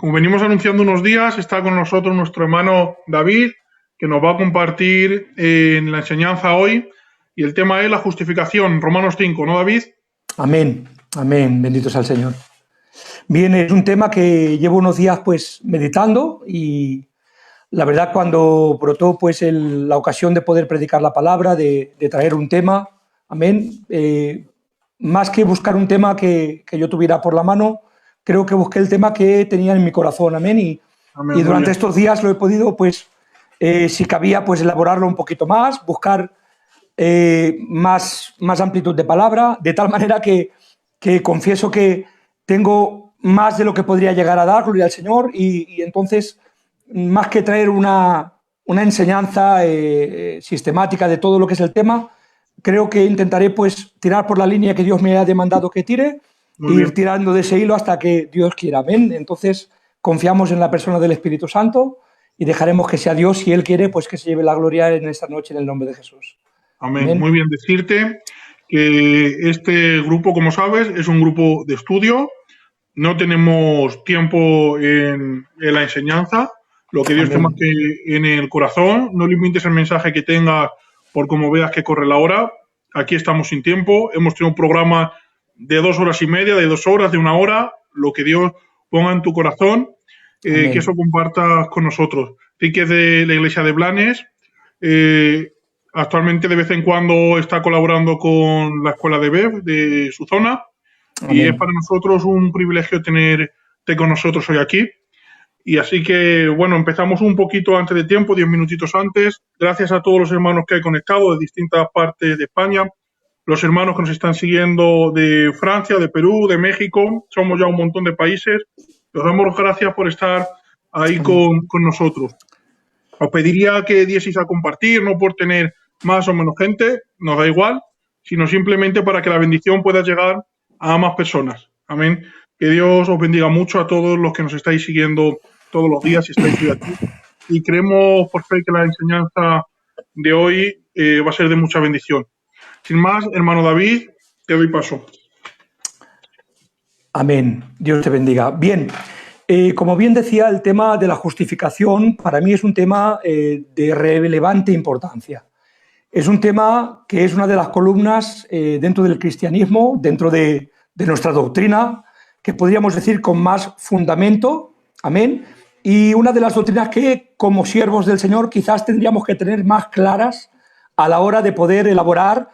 Como venimos anunciando unos días, está con nosotros nuestro hermano David, que nos va a compartir en la enseñanza hoy. Y el tema es la justificación, Romanos 5, ¿no, David? Amén, amén, bendito sea el Señor. Bien, es un tema que llevo unos días pues meditando y la verdad cuando brotó pues la ocasión de poder predicar la palabra, de traer un tema, amén, más que buscar un tema que yo tuviera por la mano, creo que busqué el tema que tenía en mi corazón, amén, Amén, y muy durante bien. estos días lo he podido pues, si cabía pues elaborarlo un poquito más, buscar más amplitud de palabra, de tal manera que confieso que tengo más de lo que podría llegar a dar, gloria al Señor, y entonces, más que traer una enseñanza sistemática de todo lo que es el tema, creo que intentaré pues tirar por la línea que Dios me ha demandado que tire, e Muy ir bien. tirando de ese hilo hasta que Dios quiera, amén. Entonces, confiamos en la persona del Espíritu Santo y dejaremos que sea Dios, si Él quiere, pues que se lleve la gloria en esta noche en el nombre de Jesús. Amén. Amén. Muy bien decirte que este grupo, como sabes, es un grupo de estudio. No tenemos tiempo en la enseñanza. Lo que Dios te Amén. marque en el corazón, no limites el mensaje que tengas por como veas que corre la hora. Aquí estamos sin tiempo. Hemos tenido un programa de 2 horas y media, de 2 horas, de 1 hora. Lo que Dios ponga en tu corazón, que eso Amén. compartas con nosotros. Enrique es de la iglesia de Blanes. eh, Actualmente de vez en cuando está colaborando con la escuela de BEF de su zona y es Amén. para nosotros un privilegio tenerte con nosotros hoy aquí. Y así que, bueno, empezamos un poquito antes de tiempo, 10 minutitos antes. Gracias a todos los hermanos que hay conectado de distintas partes de España, los hermanos que nos están siguiendo de Francia, de Perú, de México. Somos ya un montón de países. Os damos gracias por estar ahí Amén. con nosotros. Os pediría que dieseis a compartir, no por tener más o menos gente, nos da igual, sino simplemente para que la bendición pueda llegar a más personas. Amén. Que Dios os bendiga mucho a todos los que nos estáis siguiendo todos los días y estáis hoy aquí. Y creemos por fe que la enseñanza de hoy va a ser de mucha bendición. Sin más, hermano David, te doy paso. Amén. Dios te bendiga. Bien, como bien decía, el tema de la justificación para mí es un tema de relevante importancia. Es un tema que es una de las columnas dentro del cristianismo, dentro de nuestra doctrina, que podríamos decir con más fundamento, amén, y una de las doctrinas que como siervos del Señor quizás tendríamos que tener más claras a la hora de poder elaborar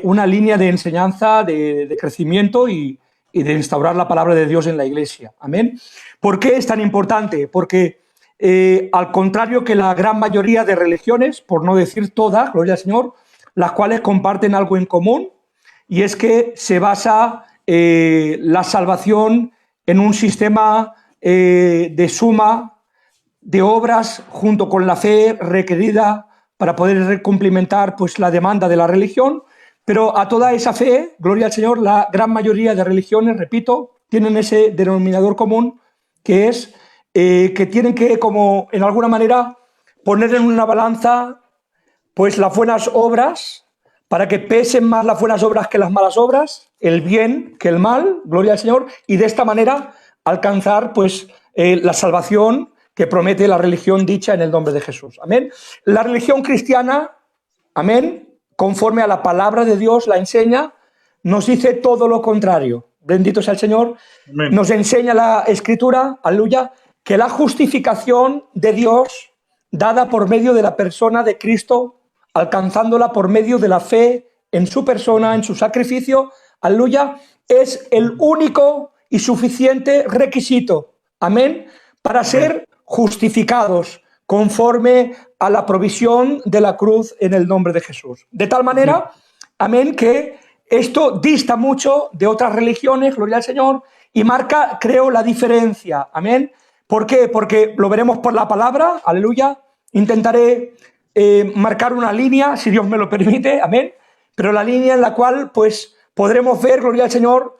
una línea de enseñanza, de crecimiento y de instaurar la palabra de Dios en la iglesia, amén. ¿Por qué es tan importante? Porque al contrario que la gran mayoría de religiones, por no decir todas, gloria al Señor, las cuales comparten algo en común, y es que se basa la salvación en un sistema de suma de obras junto con la fe requerida para poder cumplimentar pues, la demanda de la religión, pero a toda esa fe, gloria al Señor, la gran mayoría de religiones, repito, tienen ese denominador común que es que tienen que, como en alguna manera, poner en una balanza pues las buenas obras para que pesen más las buenas obras que las malas obras, el bien que el mal, gloria al Señor, y de esta manera alcanzar pues la salvación que promete la religión dicha en el nombre de Jesús. Amén. La religión cristiana, amén, conforme a la palabra de Dios la enseña, nos dice todo lo contrario. Bendito sea el Señor. Amén. Nos enseña la Escritura, aleluya, que la justificación de Dios dada por medio de la persona de Cristo, alcanzándola por medio de la fe en su persona, en su sacrificio, aleluya, es el único y suficiente requisito, amén, para ser justificados conforme a la provisión de la cruz en el nombre de Jesús. De tal manera, amén, que esto dista mucho de otras religiones, gloria al Señor, y marca, creo, la diferencia, amén. ¿Por qué? Porque lo veremos por la palabra, aleluya. Intentaré marcar una línea, si Dios me lo permite, amén. Pero la línea en la cual, pues, podremos ver, gloria al Señor,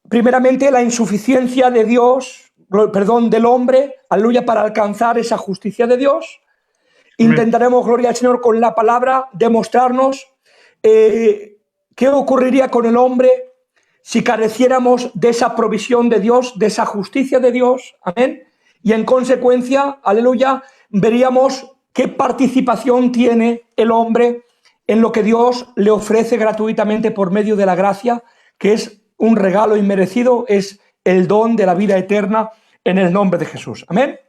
primeramente la insuficiencia de Dios, perdón, del hombre, aleluya, para alcanzar esa justicia de Dios. Amén. Intentaremos, gloria al Señor, con la palabra demostrarnos qué ocurriría con el hombre si careciéramos de esa provisión de Dios, de esa justicia de Dios, amén. Y en consecuencia, aleluya, veríamos qué participación tiene el hombre en lo que Dios le ofrece gratuitamente por medio de la gracia, que es un regalo inmerecido, es el don de la vida eterna en el nombre de Jesús. Amén.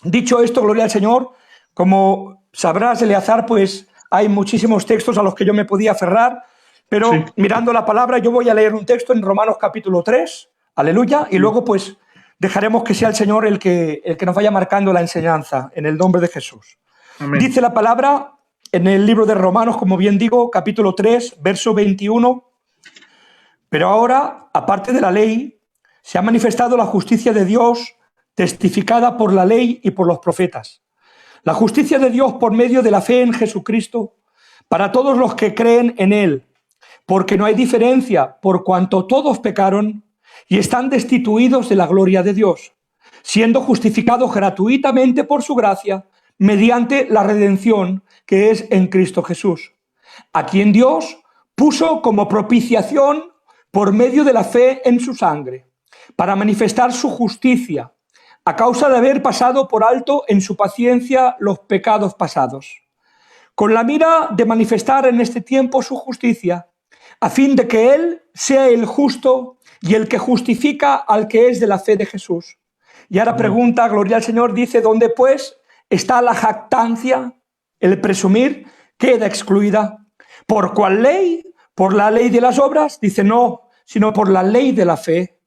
Dicho esto, gloria al Señor, como sabrás, Eleazar, pues hay muchísimos textos a los que yo me podía aferrar, pero sí, mirando la palabra, yo voy a leer un texto en Romanos capítulo 3, aleluya, y luego pues dejaremos que sea el Señor el que nos vaya marcando la enseñanza en el nombre de Jesús. Amén. Dice la palabra en el libro de Romanos, como bien digo, capítulo 3, verso 21, pero ahora, aparte de la ley, se ha manifestado la justicia de Dios testificada por la ley y por los profetas. La justicia de Dios por medio de la fe en Jesucristo para todos los que creen en Él, porque no hay diferencia por cuanto todos pecaron y están destituidos de la gloria de Dios, siendo justificados gratuitamente por su gracia mediante la redención que es en Cristo Jesús, a quien Dios puso como propiciación por medio de la fe en su sangre, para manifestar su justicia, a causa de haber pasado por alto en su paciencia los pecados pasados, con la mira de manifestar en este tiempo su justicia, a fin de que Él sea el justo y el que justifica al que es de la fe de Jesús. Y ahora pregunta, gloria al Señor, dice, ¿dónde pues está la jactancia? El presumir queda excluida. ¿Por cuál ley? ¿Por la ley de las obras? Dice, no, sino por la ley de la fe.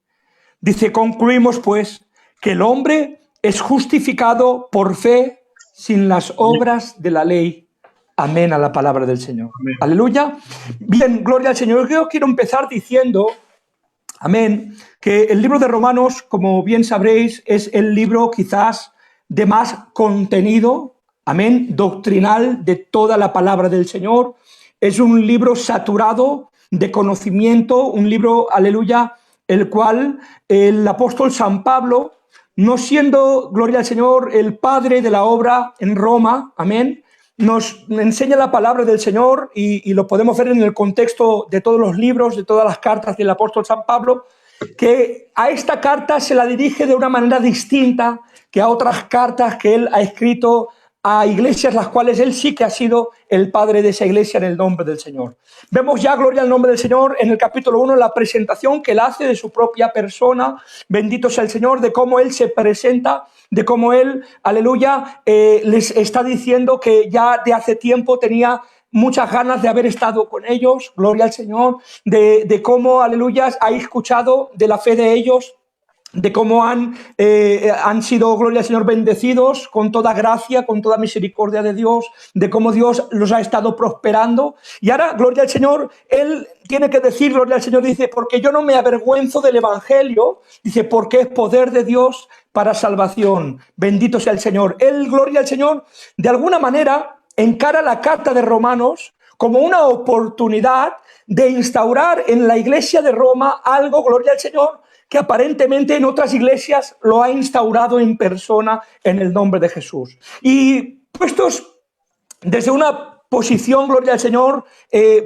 Dice, concluimos pues que el hombre es justificado por fe sin las obras de la ley. Amén a la palabra del Señor. Amén. Aleluya. Bien, gloria al Señor. Yo quiero empezar diciendo, amén, que el libro de Romanos, como bien sabréis, es el libro quizás de más contenido, amén, doctrinal de toda la palabra del Señor. Es un libro saturado de conocimiento, un libro, aleluya, el cual el apóstol San Pablo, no siendo, gloria al Señor, el padre de la obra en Roma, amén, nos enseña la palabra del Señor y lo podemos ver en el contexto de todos los libros, de todas las cartas del apóstol San Pablo, que a esta carta se la dirige de una manera distinta que a otras cartas que él ha escrito a iglesias las cuales él sí que ha sido el padre de esa iglesia en el nombre del Señor. Vemos ya, gloria al nombre del Señor, en el capítulo 1, la presentación que él hace de su propia persona, bendito sea el Señor, de cómo él se presenta, de cómo él, aleluya, les está diciendo que ya de hace tiempo tenía muchas ganas de haber estado con ellos, gloria al Señor, de cómo, aleluya, ha escuchado de la fe de ellos, de cómo han sido, gloria al Señor, bendecidos con toda gracia, con toda misericordia de Dios, de cómo Dios los ha estado prosperando. Y ahora, gloria al Señor, él tiene que decir, gloria al Señor, dice, porque yo no me avergüenzo del Evangelio, dice, porque es poder de Dios para salvación. Bendito sea el Señor. Él, gloria al Señor, de alguna manera encara la carta de Romanos como una oportunidad de instaurar en la iglesia de Roma algo, gloria al Señor, que aparentemente en otras iglesias lo ha instaurado en persona en el nombre de Jesús. Y puestos desde una posición, gloria al Señor,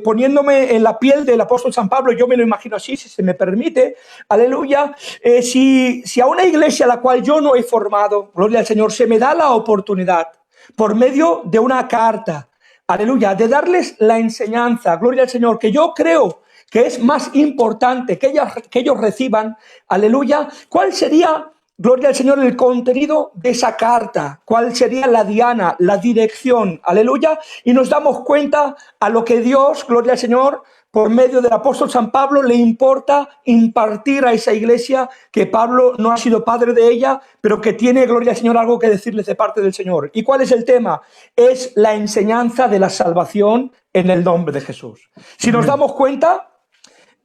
poniéndome en la piel del apóstol San Pablo, yo me lo imagino así, si se me permite, aleluya, si a una iglesia a la cual yo no he formado, gloria al Señor, se me da la oportunidad por medio de una carta, aleluya, de darles la enseñanza, gloria al Señor, que yo creo que es más importante que ellos reciban, aleluya, ¿cuál sería, gloria al Señor, el contenido de esa carta? ¿Cuál sería la diana, la dirección? Aleluya. Y nos damos cuenta a lo que Dios, gloria al Señor, por medio del apóstol San Pablo, le importa impartir a esa iglesia, que Pablo no ha sido padre de ella, pero que tiene, gloria al Señor, algo que decirles de parte del Señor. ¿Y cuál es el tema? Es la enseñanza de la salvación en el nombre de Jesús. Si nos damos cuenta,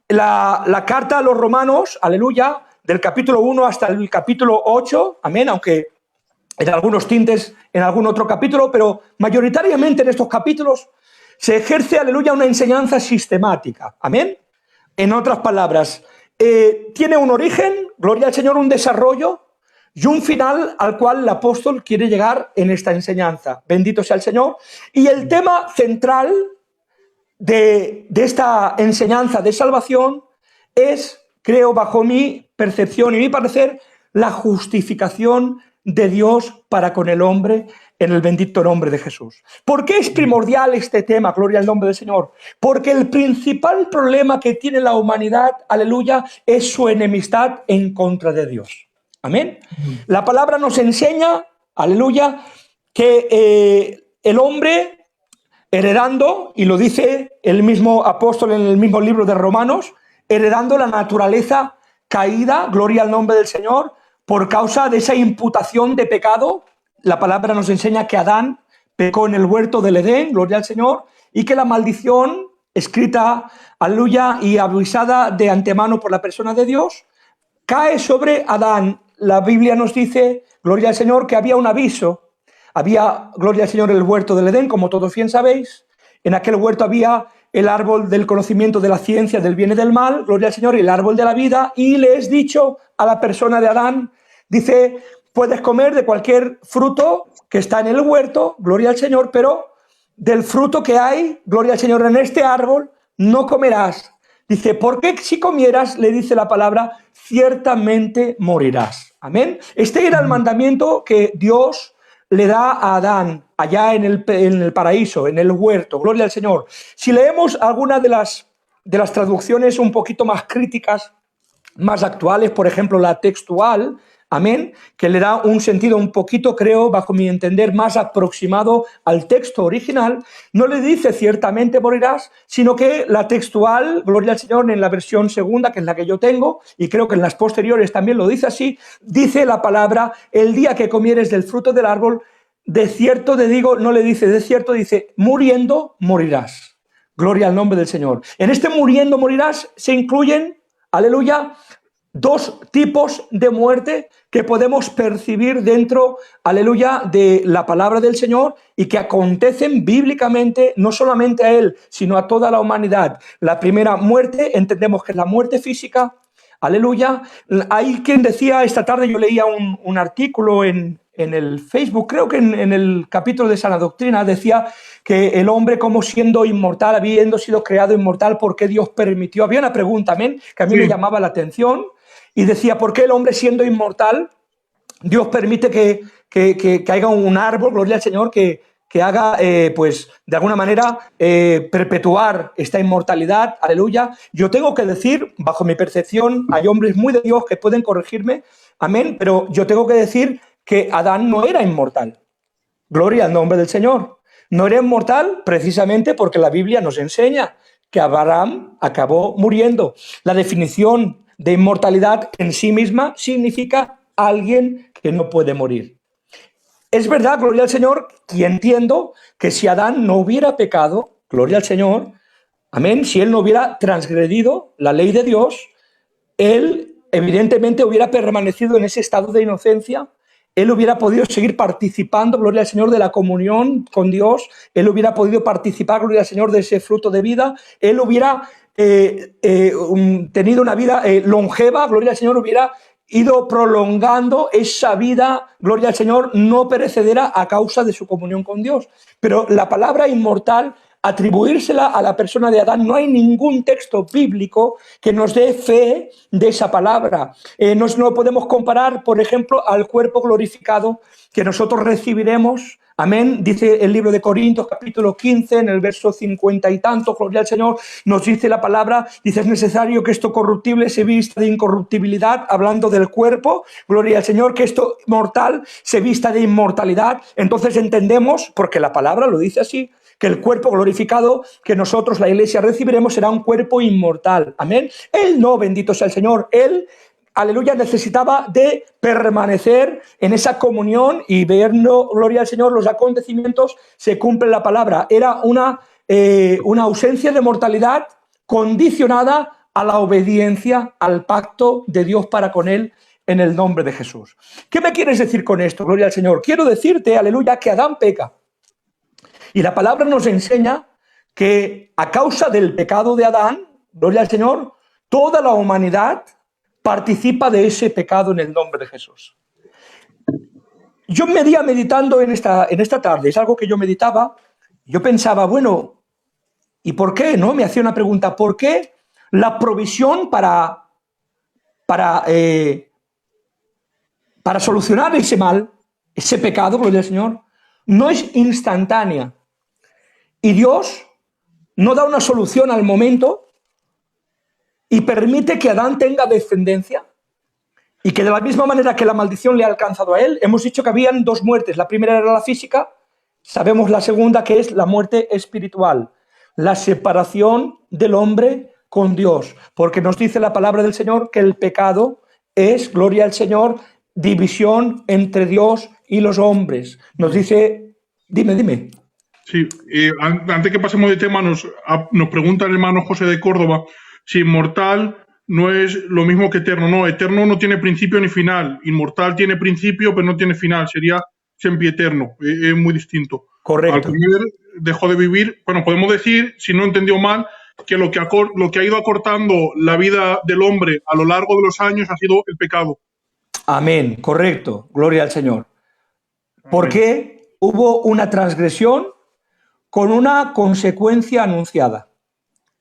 la carta a los romanos, aleluya, del capítulo 1 hasta el capítulo 8, amén, aunque en algunos tintes en algún otro capítulo, pero mayoritariamente en estos capítulos se ejerce, aleluya, una enseñanza sistemática, amén. En otras palabras, tiene un origen, gloria al Señor, un desarrollo y un final al cual el apóstol quiere llegar en esta enseñanza. Bendito sea el Señor. Y el tema central de esta enseñanza de salvación es, creo, bajo mi percepción y mi parecer, la justificación de Dios para con el hombre en el bendito nombre de Jesús. ¿Por qué es primordial este tema? Gloria al nombre del Señor. Porque el principal problema que tiene la humanidad, aleluya, es su enemistad en contra de Dios. Amén. La palabra nos enseña, aleluya, que el hombre heredando, y lo dice el mismo apóstol en el mismo libro de Romanos, heredando la naturaleza caída, gloria al nombre del Señor, por causa de esa imputación de pecado. La palabra nos enseña que Adán pecó en el huerto del Edén, gloria al Señor, y que la maldición escrita, aleluya, y avisada de antemano por la persona de Dios, cae sobre Adán. La Biblia nos dice, gloria al Señor, que había un aviso. Había, gloria al Señor, el huerto del Edén, como todos bien sabéis. En aquel huerto había el árbol del conocimiento de la ciencia, del bien y del mal, gloria al Señor, y el árbol de la vida. Y le es dicho a la persona de Adán, dice, puedes comer de cualquier fruto que está en el huerto, gloria al Señor, pero del fruto que hay, gloria al Señor, en este árbol, no comerás. Dice, porque si comieras, le dice la palabra, ciertamente morirás. Amén. Este era el mandamiento que Dios le da a Adán allá en el paraíso, en el huerto. Gloria al Señor. Si leemos alguna de las traducciones un poquito más críticas, más actuales, por ejemplo, la textual, amén, que le da un sentido un poquito, creo, bajo mi entender, más aproximado al texto original, no le dice ciertamente morirás, sino que la textual, gloria al Señor, en la versión segunda, que es la que yo tengo, y creo que en las posteriores también lo dice así, dice la palabra, el día que comieres del fruto del árbol, de cierto te digo, no le dice de cierto, dice, muriendo morirás. Gloria al nombre del Señor. En este muriendo morirás se incluyen, aleluya, dos tipos de muerte que podemos percibir dentro, aleluya, de la palabra del Señor y que acontecen bíblicamente no solamente a Él, sino a toda la humanidad. La primera muerte, entendemos que es la muerte física, aleluya. Hay quien decía, esta tarde yo leía un artículo en el Facebook, creo que en el capítulo de Sana Doctrina, decía que el hombre, como siendo inmortal, habiendo sido creado inmortal, ¿por qué Dios permitió? Había una pregunta, amén, que a mí me llamaba la atención y decía, ¿por qué el hombre siendo inmortal, Dios permite que haya un árbol, gloria al Señor, que haga, pues, de alguna manera, perpetuar esta inmortalidad, aleluya? Yo tengo que decir, bajo mi percepción, hay hombres muy de Dios que pueden corregirme, amén, pero yo tengo que decir que Adán no era inmortal. Gloria al nombre del Señor. No era inmortal precisamente porque la Biblia nos enseña que Abraham acabó muriendo. La definición de inmortalidad en sí misma significa alguien que no puede morir. Es verdad, gloria al Señor, y entiendo que si Adán no hubiera pecado, gloria al Señor, amén, si él no hubiera transgredido la ley de Dios, él evidentemente hubiera permanecido en ese estado de inocencia, él hubiera podido seguir participando, gloria al Señor, de la comunión con Dios, él hubiera podido participar, gloria al Señor, de ese fruto de vida, él hubiera tenido una vida longeva, gloria al Señor, hubiera ido prolongando esa vida, gloria al Señor, no perecedera a causa de su comunión con Dios. Pero la palabra inmortal, atribuírsela a la persona de Adán, no hay ningún texto bíblico que nos dé fe de esa palabra. No podemos comparar, por ejemplo, al cuerpo glorificado que nosotros recibiremos. Amén, dice el libro de Corintios, capítulo 15, en el verso 50 y tanto, gloria al Señor, nos dice la palabra, dice, es necesario que esto corruptible se vista de incorruptibilidad, hablando del cuerpo, gloria al Señor, que esto mortal se vista de inmortalidad. Entonces entendemos, porque la palabra lo dice así, que el cuerpo glorificado que nosotros, la iglesia, recibiremos será un cuerpo inmortal. Amén. Él no, bendito sea el Señor, él, aleluya, necesitaba de permanecer en esa comunión y verlo, gloria al Señor, los acontecimientos se cumple la palabra. Era una ausencia de mortalidad condicionada a la obediencia al pacto de Dios para con él en el nombre de Jesús. ¿Qué me quieres decir con esto, gloria al Señor? Quiero decirte, aleluya, que Adán peca. Y la palabra nos enseña que a causa del pecado de Adán, gloria al Señor, toda la humanidad participa de ese pecado en el nombre de Jesús. Yo me veía meditando en esta tarde, es algo que yo meditaba, yo pensaba, bueno, ¿y por qué? ¿No? Me hacía una pregunta, ¿por qué la provisión para para solucionar ese mal, ese pecado, gloria al Señor, no es instantánea. Y Dios no da una solución al momento y permite que Adán tenga descendencia y que de la misma manera que la maldición le ha alcanzado a él, hemos dicho que habían dos muertes. La primera era la física, sabemos la segunda, que es la muerte espiritual, la separación del hombre con Dios, porque nos dice la palabra del Señor que el pecado es, gloria al Señor, división entre Dios y los hombres. Nos dice, dime. Sí, antes que pasemos de tema, nos pregunta el hermano José de Córdoba si inmortal no es lo mismo que eterno. No, eterno no tiene principio ni final. Inmortal tiene principio, pero no tiene final. Sería sempieterno. Es muy distinto. Correcto. Al primer dejó de vivir. Bueno, podemos decir, si no entendió mal, que lo que ha ido acortando la vida del hombre a lo largo de los años ha sido el pecado. Amén, correcto. Gloria al Señor. Porque hubo una transgresión con una consecuencia anunciada.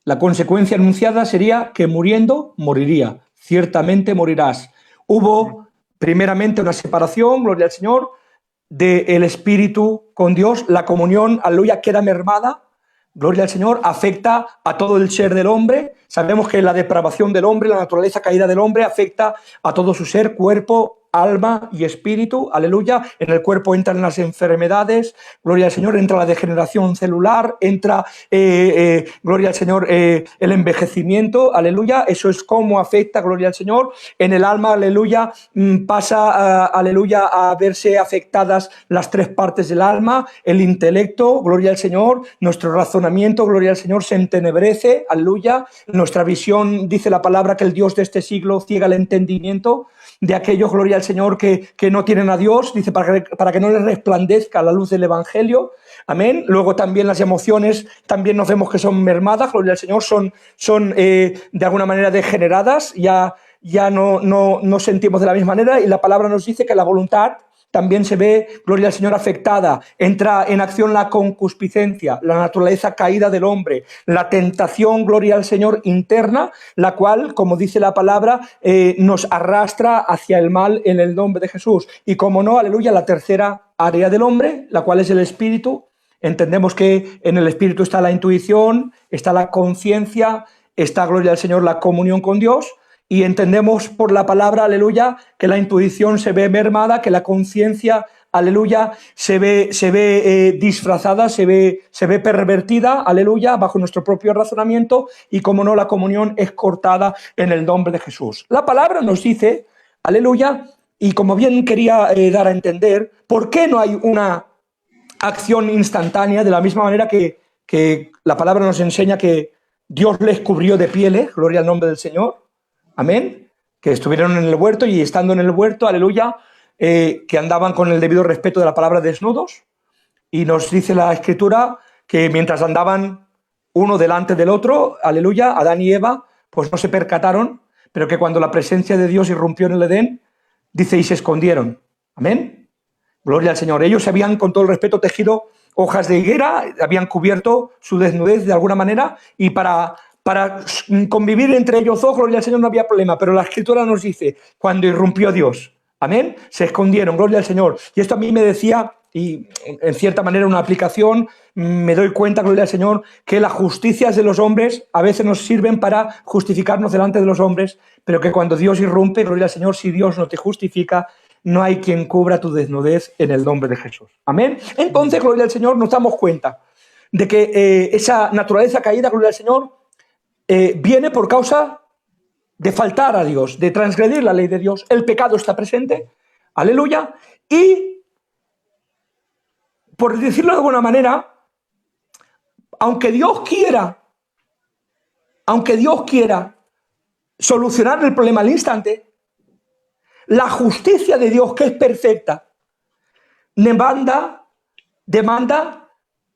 La consecuencia anunciada sería que muriendo, moriría. Ciertamente morirás. Hubo primeramente una separación, gloria al Señor, del Espíritu con Dios. La comunión, aleluya, queda mermada. Gloria al Señor, afecta a todo el ser del hombre. Sabemos que la depravación del hombre, la naturaleza caída del hombre, afecta a todo su ser, cuerpo, alma y espíritu, aleluya. En el cuerpo entran las enfermedades, gloria al Señor, entra la degeneración celular, entra, gloria al Señor, el envejecimiento, aleluya. Eso es cómo afecta, gloria al Señor. En el alma, aleluya, pasa, aleluya, a verse afectadas las tres partes del alma, el intelecto, gloria al Señor, nuestro razonamiento, gloria al Señor, se entenebrece, aleluya. Nuestra visión, dice la palabra, que el Dios de este siglo ciega el entendimiento de aquellos, gloria al Señor, que no tienen a Dios, dice, para que no les resplandezca la luz del Evangelio. Amén. Luego también las emociones, también nos vemos que son mermadas, gloria al Señor, son de alguna manera degeneradas, ya no sentimos de la misma manera, y la palabra nos dice que la voluntad también se ve, gloria al Señor, afectada. Entra en acción la concupiscencia, la naturaleza caída del hombre, la tentación, gloria al Señor, interna, la cual, como dice la palabra, nos arrastra hacia el mal en el nombre de Jesús. Y como no, aleluya, la tercera área del hombre, la cual es el espíritu. Entendemos que en el espíritu está la intuición, está la conciencia, está, gloria al Señor, la comunión con Dios. Y entendemos por la palabra, aleluya, que la intuición se ve mermada, que la conciencia, aleluya, se ve disfrazada, se ve pervertida, aleluya, bajo nuestro propio razonamiento, y como no, la comunión es cortada en el nombre de Jesús. La palabra nos dice, aleluya, y como bien quería dar a entender, ¿por qué no hay una acción instantánea? De la misma manera que la palabra nos enseña que Dios les cubrió de pieles, gloria al nombre del Señor. Amén, que estuvieron en el huerto y estando en el huerto, aleluya, que andaban con el debido respeto de la palabra desnudos, y nos dice la Escritura que mientras andaban uno delante del otro, aleluya, Adán y Eva, pues no se percataron, pero que cuando la presencia de Dios irrumpió en el Edén, dice, y se escondieron. Amén, gloria al Señor. Ellos se habían, con todo el respeto, tejido hojas de higuera, habían cubierto su desnudez de alguna manera, y para convivir entre ellos dos, gloria al Señor, no había problema, pero la Escritura nos dice, cuando irrumpió Dios, amén, se escondieron, gloria al Señor. Y esto a mí me decía, y en cierta manera una aplicación, me doy cuenta, gloria al Señor, que las justicias de los hombres a veces nos sirven para justificarnos delante de los hombres, pero que cuando Dios irrumpe, gloria al Señor, si Dios no te justifica, no hay quien cubra tu desnudez en el nombre de Jesús. Amén. Entonces, gloria al Señor, nos damos cuenta de que esa naturaleza caída, gloria al Señor, viene por causa de faltar a Dios, de transgredir la ley de Dios. El pecado está presente, aleluya, y por decirlo de alguna manera, aunque Dios quiera solucionar el problema al instante, la justicia de Dios, que es perfecta, demanda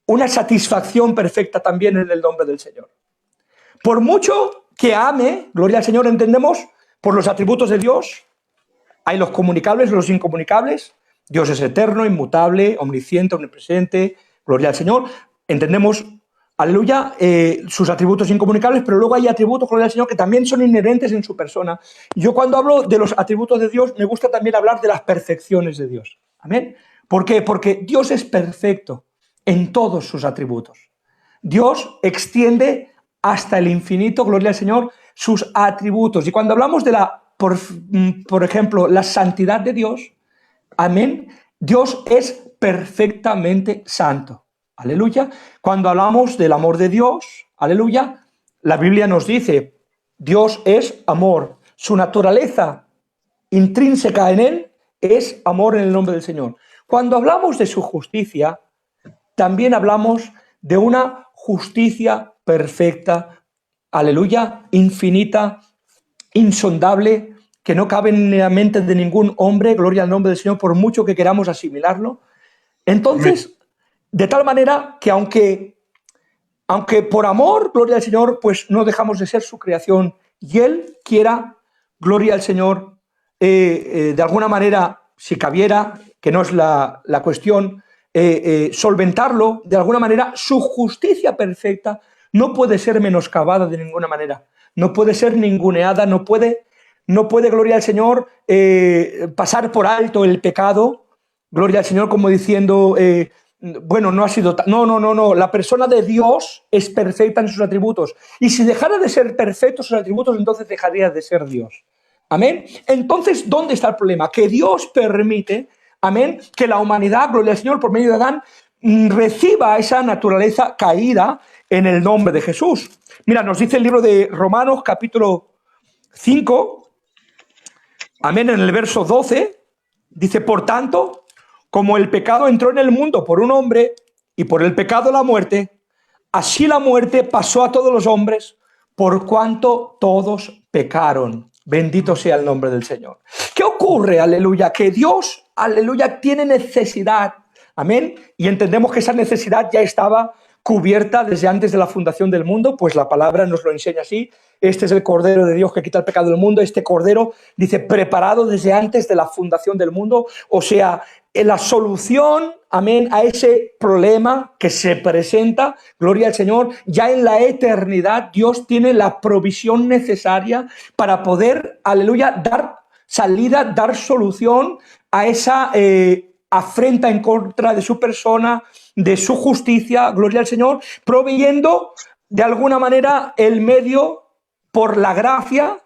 una satisfacción perfecta también en el nombre del Señor. Por mucho que ame, gloria al Señor, entendemos, por los atributos de Dios, hay los comunicables, los incomunicables. Dios es eterno, inmutable, omnisciente, omnipresente, gloria al Señor. Entendemos aleluya, sus atributos incomunicables, pero luego hay atributos, gloria al Señor, que también son inherentes en su persona. Yo cuando hablo de los atributos de Dios, me gusta también hablar de las perfecciones de Dios. ¿Amén? ¿Por qué? Porque Dios es perfecto en todos sus atributos. Dios extiende hasta el infinito, gloria al Señor, sus atributos. Y cuando hablamos de por ejemplo, la santidad de Dios, amén, Dios es perfectamente santo. Aleluya. Cuando hablamos del amor de Dios, aleluya, la Biblia nos dice, Dios es amor. Su naturaleza intrínseca en él es amor en el nombre del Señor. Cuando hablamos de su justicia, también hablamos de una justicia perfecta, aleluya, infinita, insondable, que no cabe en la mente de ningún hombre, gloria al nombre del Señor, por mucho que queramos asimilarlo. Entonces, de tal manera que aunque por amor, gloria al Señor, pues no dejamos de ser su creación y Él quiera, gloria al Señor, de alguna manera, si cabiera, que no es la cuestión, solventarlo, de alguna manera, su justicia perfecta no puede ser menoscabada de ninguna manera, no puede ser ninguneada, no puede, gloria al Señor, pasar por alto el pecado, gloria al Señor, como diciendo, bueno, no ha sido... No. La persona de Dios es perfecta en sus atributos. Y si dejara de ser perfecto sus atributos, entonces dejaría de ser Dios. Amén. Entonces, ¿dónde está el problema? Que Dios permite, amén, que la humanidad, gloria al Señor, por medio de Adán, reciba esa naturaleza caída en el nombre de Jesús. Mira, nos dice el libro de Romanos, capítulo 5, amén, en el verso 12, dice, por tanto, como el pecado entró en el mundo por un hombre y por el pecado la muerte, así la muerte pasó a todos los hombres por cuanto todos pecaron. Bendito sea el nombre del Señor. ¿Qué ocurre? Aleluya. Que Dios, aleluya, tiene necesidad. Amén. Y entendemos que esa necesidad ya estaba cubierta desde antes de la fundación del mundo, pues la palabra nos lo enseña así. Este es el Cordero de Dios que quita el pecado del mundo. Este Cordero, dice, preparado desde antes de la fundación del mundo. O sea, la solución, amén, a ese problema que se presenta, gloria al Señor, ya en la eternidad Dios tiene la provisión necesaria para poder, aleluya, dar salida, dar solución a esa afrenta en contra de su persona, de su justicia, gloria al Señor, proveyendo de alguna manera el medio por la gracia.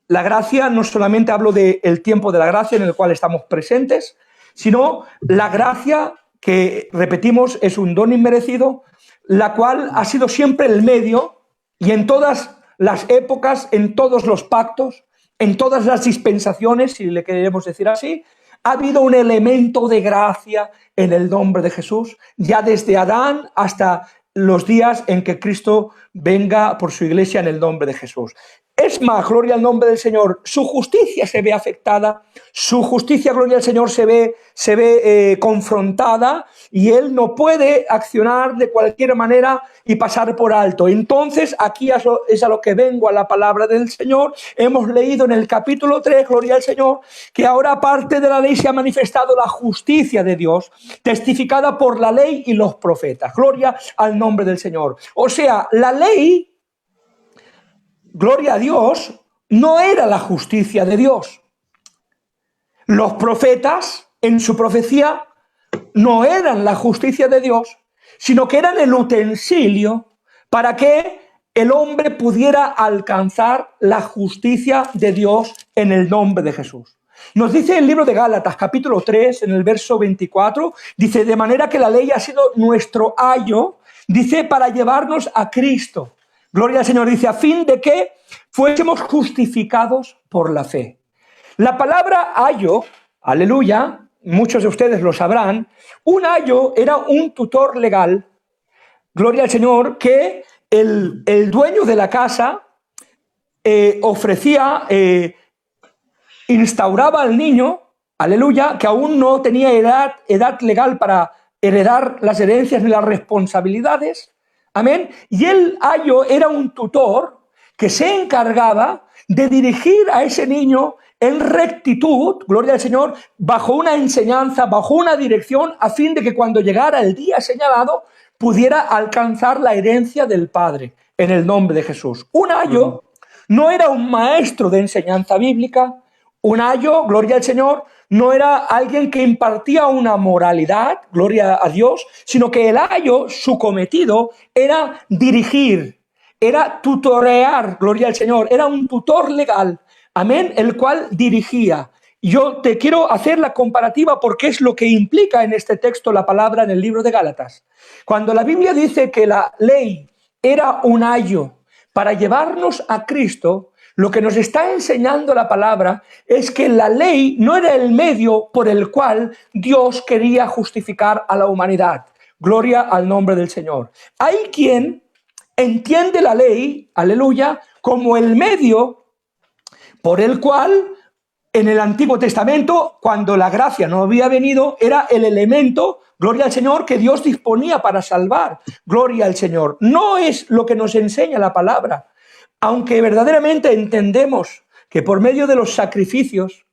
La gracia, no solamente hablo del tiempo de la gracia en el cual estamos presentes, sino la gracia que, repetimos, es un don inmerecido, la cual ha sido siempre el medio y en todas las épocas, en todos los pactos, en todas las dispensaciones, si le queremos decir así, ha habido un elemento de gracia en el nombre de Jesús, ya desde Adán hasta los días en que Cristo venga por su iglesia en el nombre de Jesús. Es más, gloria al nombre del Señor, su justicia se ve afectada, su justicia, gloria al Señor, se ve confrontada y Él no puede accionar de cualquier manera y pasar por alto. Entonces, aquí es a lo que vengo, a la palabra del Señor. Hemos leído en el capítulo 3, gloria al Señor, que ahora aparte de la ley se ha manifestado la justicia de Dios, testificada por la ley y los profetas. Gloria al nombre del Señor. O sea, la ley, gloria a Dios, no era la justicia de Dios. Los profetas, en su profecía, no eran la justicia de Dios, sino que eran el utensilio para que el hombre pudiera alcanzar la justicia de Dios en el nombre de Jesús. Nos dice el libro de Gálatas, capítulo 3, en el verso 24, dice, de manera que la ley ha sido nuestro ayo, dice, para llevarnos a Cristo. Gloria al Señor, dice, a fin de que fuésemos justificados por la fe. La palabra ayo, aleluya, muchos de ustedes lo sabrán, un ayo era un tutor legal, gloria al Señor, que el dueño de la casa ofrecía, instauraba al niño, aleluya, que aún no tenía edad legal para heredar las herencias ni las responsabilidades. Amén. Y el ayo era un tutor que se encargaba de dirigir a ese niño en rectitud, gloria al Señor, bajo una enseñanza, bajo una dirección, a fin de que cuando llegara el día señalado pudiera alcanzar la herencia del Padre en el nombre de Jesús. Un ayo no era un maestro de enseñanza bíblica. Un ayo, gloria al Señor, no era alguien que impartía una moralidad, gloria a Dios, sino que el ayo, su cometido, era dirigir, era tutorear, gloria al Señor, era un tutor legal, amén, el cual dirigía. Yo te quiero hacer la comparativa porque es lo que implica en este texto la palabra en el libro de Gálatas. Cuando la Biblia dice que la ley era un ayo para llevarnos a Cristo, lo que nos está enseñando la palabra es que la ley no era el medio por el cual Dios quería justificar a la humanidad. Gloria al nombre del Señor. Hay quien entiende la ley, aleluya, como el medio por el cual en el Antiguo Testamento, cuando la gracia no había venido, era el elemento, gloria al Señor, que Dios disponía para salvar. Gloria al Señor. No es lo que nos enseña la palabra. Aunque verdaderamente entendemos que por medio de los sacrificios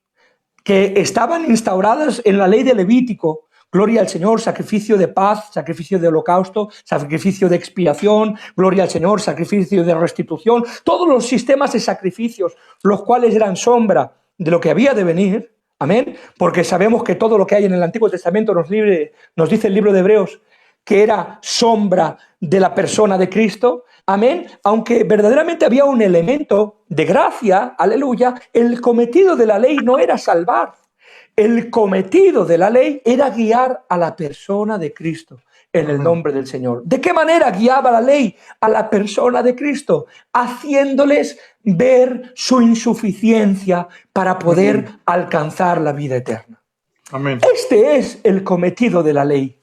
que estaban instaurados en la ley de Levítico, gloria al Señor, sacrificio de paz, sacrificio de holocausto, sacrificio de expiación, gloria al Señor, sacrificio de restitución, todos los sistemas de sacrificios, los cuales eran sombra de lo que había de venir, amén, porque sabemos que todo lo que hay en el Antiguo Testamento nos dice el libro de Hebreos que era sombra de la persona de Cristo, amén, aunque verdaderamente había un elemento de gracia, aleluya, el cometido de la ley no era salvar, el cometido de la ley era guiar a la persona de Cristo en el nombre del Señor. ¿De qué manera guiaba la ley a la persona de Cristo? Haciéndoles ver su insuficiencia para poder alcanzar la vida eterna. Amén. Este es el cometido de la ley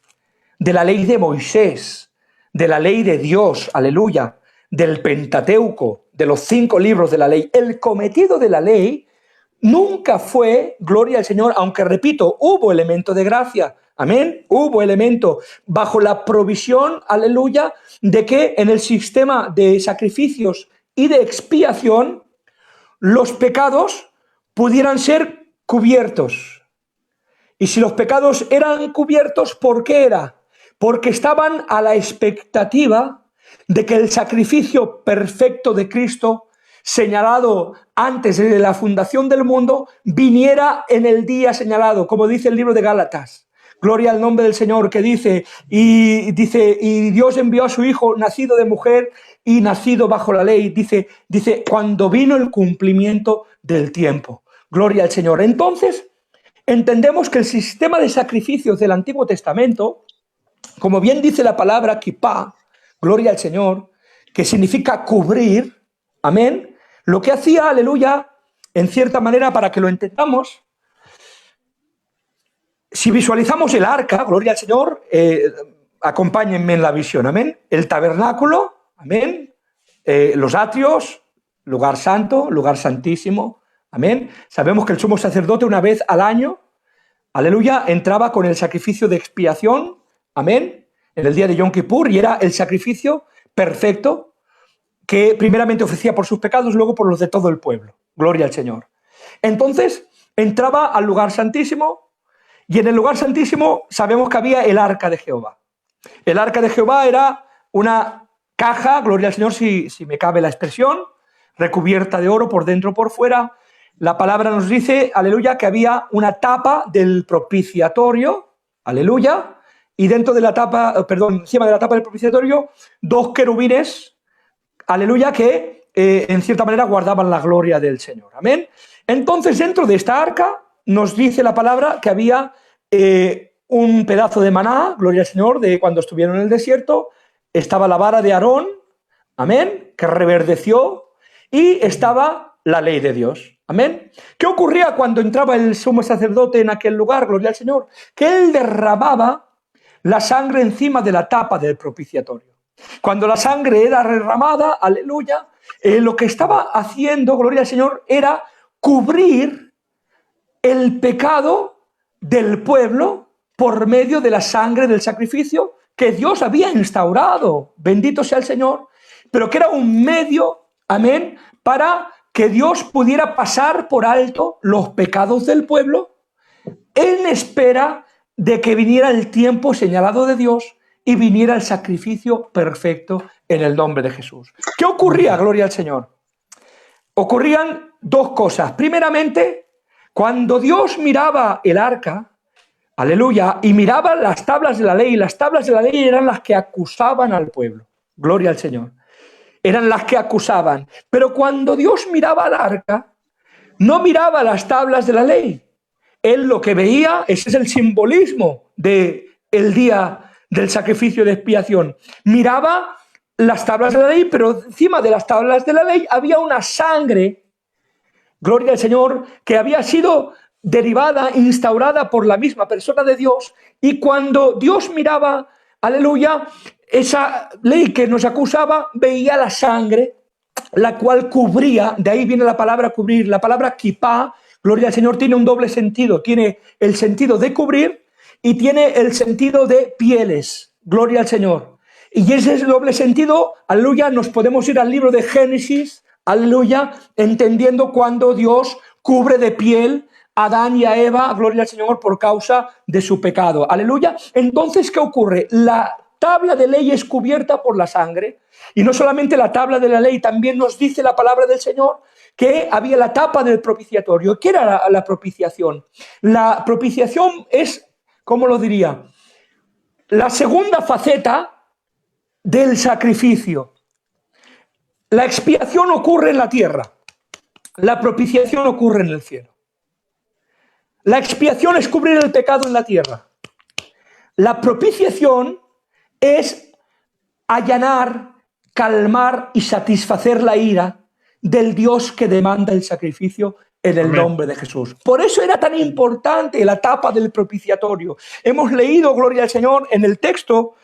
de Moisés, de la ley de Dios, aleluya, del Pentateuco, de los 5 libros de la ley. El cometido de la ley nunca fue, gloria al Señor, aunque repito, hubo elemento de gracia, amén, hubo elemento bajo la provisión, aleluya, de que en el sistema de sacrificios y de expiación los pecados pudieran ser cubiertos. Y si los pecados eran cubiertos, ¿por qué era? Porque estaban a la expectativa de que el sacrificio perfecto de Cristo, señalado antes de la fundación del mundo, viniera en el día señalado, como dice el libro de Gálatas. Gloria al nombre del Señor, que dice, y Dios envió a su Hijo, nacido de mujer y nacido bajo la ley. Dice, cuando vino el cumplimiento del tiempo. Gloria al Señor. Entonces, entendemos que el sistema de sacrificios del Antiguo Testamento, como bien dice la palabra kipá, gloria al Señor, que significa cubrir, amén, lo que hacía, aleluya, en cierta manera, para que lo entendamos, si visualizamos el arca, gloria al Señor, acompáñenme en la visión, amén, el tabernáculo, amén, los atrios, lugar santo, lugar santísimo, amén. Sabemos que el sumo sacerdote una vez al año, aleluya, entraba con el sacrificio de expiación, amén, en el día de Yom Kippur, y era el sacrificio perfecto que primeramente ofrecía por sus pecados, luego por los de todo el pueblo. Gloria al Señor. Entonces, entraba al lugar santísimo, y en el lugar santísimo sabemos que había el arca de Jehová. El arca de Jehová era una caja, gloria al Señor, si me cabe la expresión, recubierta de oro por dentro y por fuera. La palabra nos dice, aleluya, que había una tapa del propiciatorio, aleluya, y dentro de la tapa, encima de la tapa del propiciatorio, 2 querubines, aleluya, que en cierta manera guardaban la gloria del Señor. Amén. Entonces, dentro de esta arca nos dice la palabra que había un pedazo de maná, gloria al Señor, de cuando estuvieron en el desierto, estaba la vara de Aarón, amén, que reverdeció, y estaba la ley de Dios. Amén. ¿Qué ocurría cuando entraba el sumo sacerdote en aquel lugar? Gloria al Señor. Que él derramaba la sangre encima de la tapa del propiciatorio. Cuando la sangre era derramada, aleluya, lo que estaba haciendo, gloria al Señor, era cubrir el pecado del pueblo por medio de la sangre del sacrificio que Dios había instaurado. Bendito sea el Señor. Pero que era un medio, amén, para que Dios pudiera pasar por alto los pecados del pueblo en espera de que viniera el tiempo señalado de Dios y viniera el sacrificio perfecto en el nombre de Jesús. ¿Qué ocurría? Gloria al Señor. Ocurrían dos cosas. Primeramente, cuando Dios miraba el arca, aleluya, y miraba las tablas de la ley, y las tablas de la ley eran las que acusaban al pueblo. Gloria al Señor. Eran las que acusaban. Pero cuando Dios miraba al arca, no miraba las tablas de la ley. Él lo que veía, ese es el simbolismo del día del sacrificio de expiación. Miraba las tablas de la ley, pero encima de las tablas de la ley había una sangre, gloria al Señor, que había sido derivada, instaurada por la misma persona de Dios. Y cuando Dios miraba, aleluya, esa ley que nos acusaba, veía la sangre, la cual cubría, de ahí viene la palabra cubrir, la palabra kipá, gloria al Señor, tiene un doble sentido, tiene el sentido de cubrir y tiene el sentido de pieles, gloria al Señor. Y ese es el doble sentido, aleluya, nos podemos ir al libro de Génesis, aleluya, entendiendo cuando Dios cubre de piel a Adán y a Eva, gloria al Señor, por causa de su pecado, aleluya. Entonces, ¿qué ocurre? La tabla de ley es cubierta por la sangre, y no solamente la tabla de la ley, también nos dice la palabra del Señor que había la tapa del propiciatorio. ¿Qué era la propiciación? La propiciación es, ¿cómo lo diría? La segunda faceta del sacrificio. La expiación ocurre en la tierra, la propiciación ocurre en el cielo. La expiación es cubrir el pecado en la tierra. La propiciación es allanar, calmar y satisfacer la ira del Dios que demanda el sacrificio en el nombre de Jesús. Por eso era tan importante la tapa del propiciatorio. Hemos leído, gloria al Señor, en el texto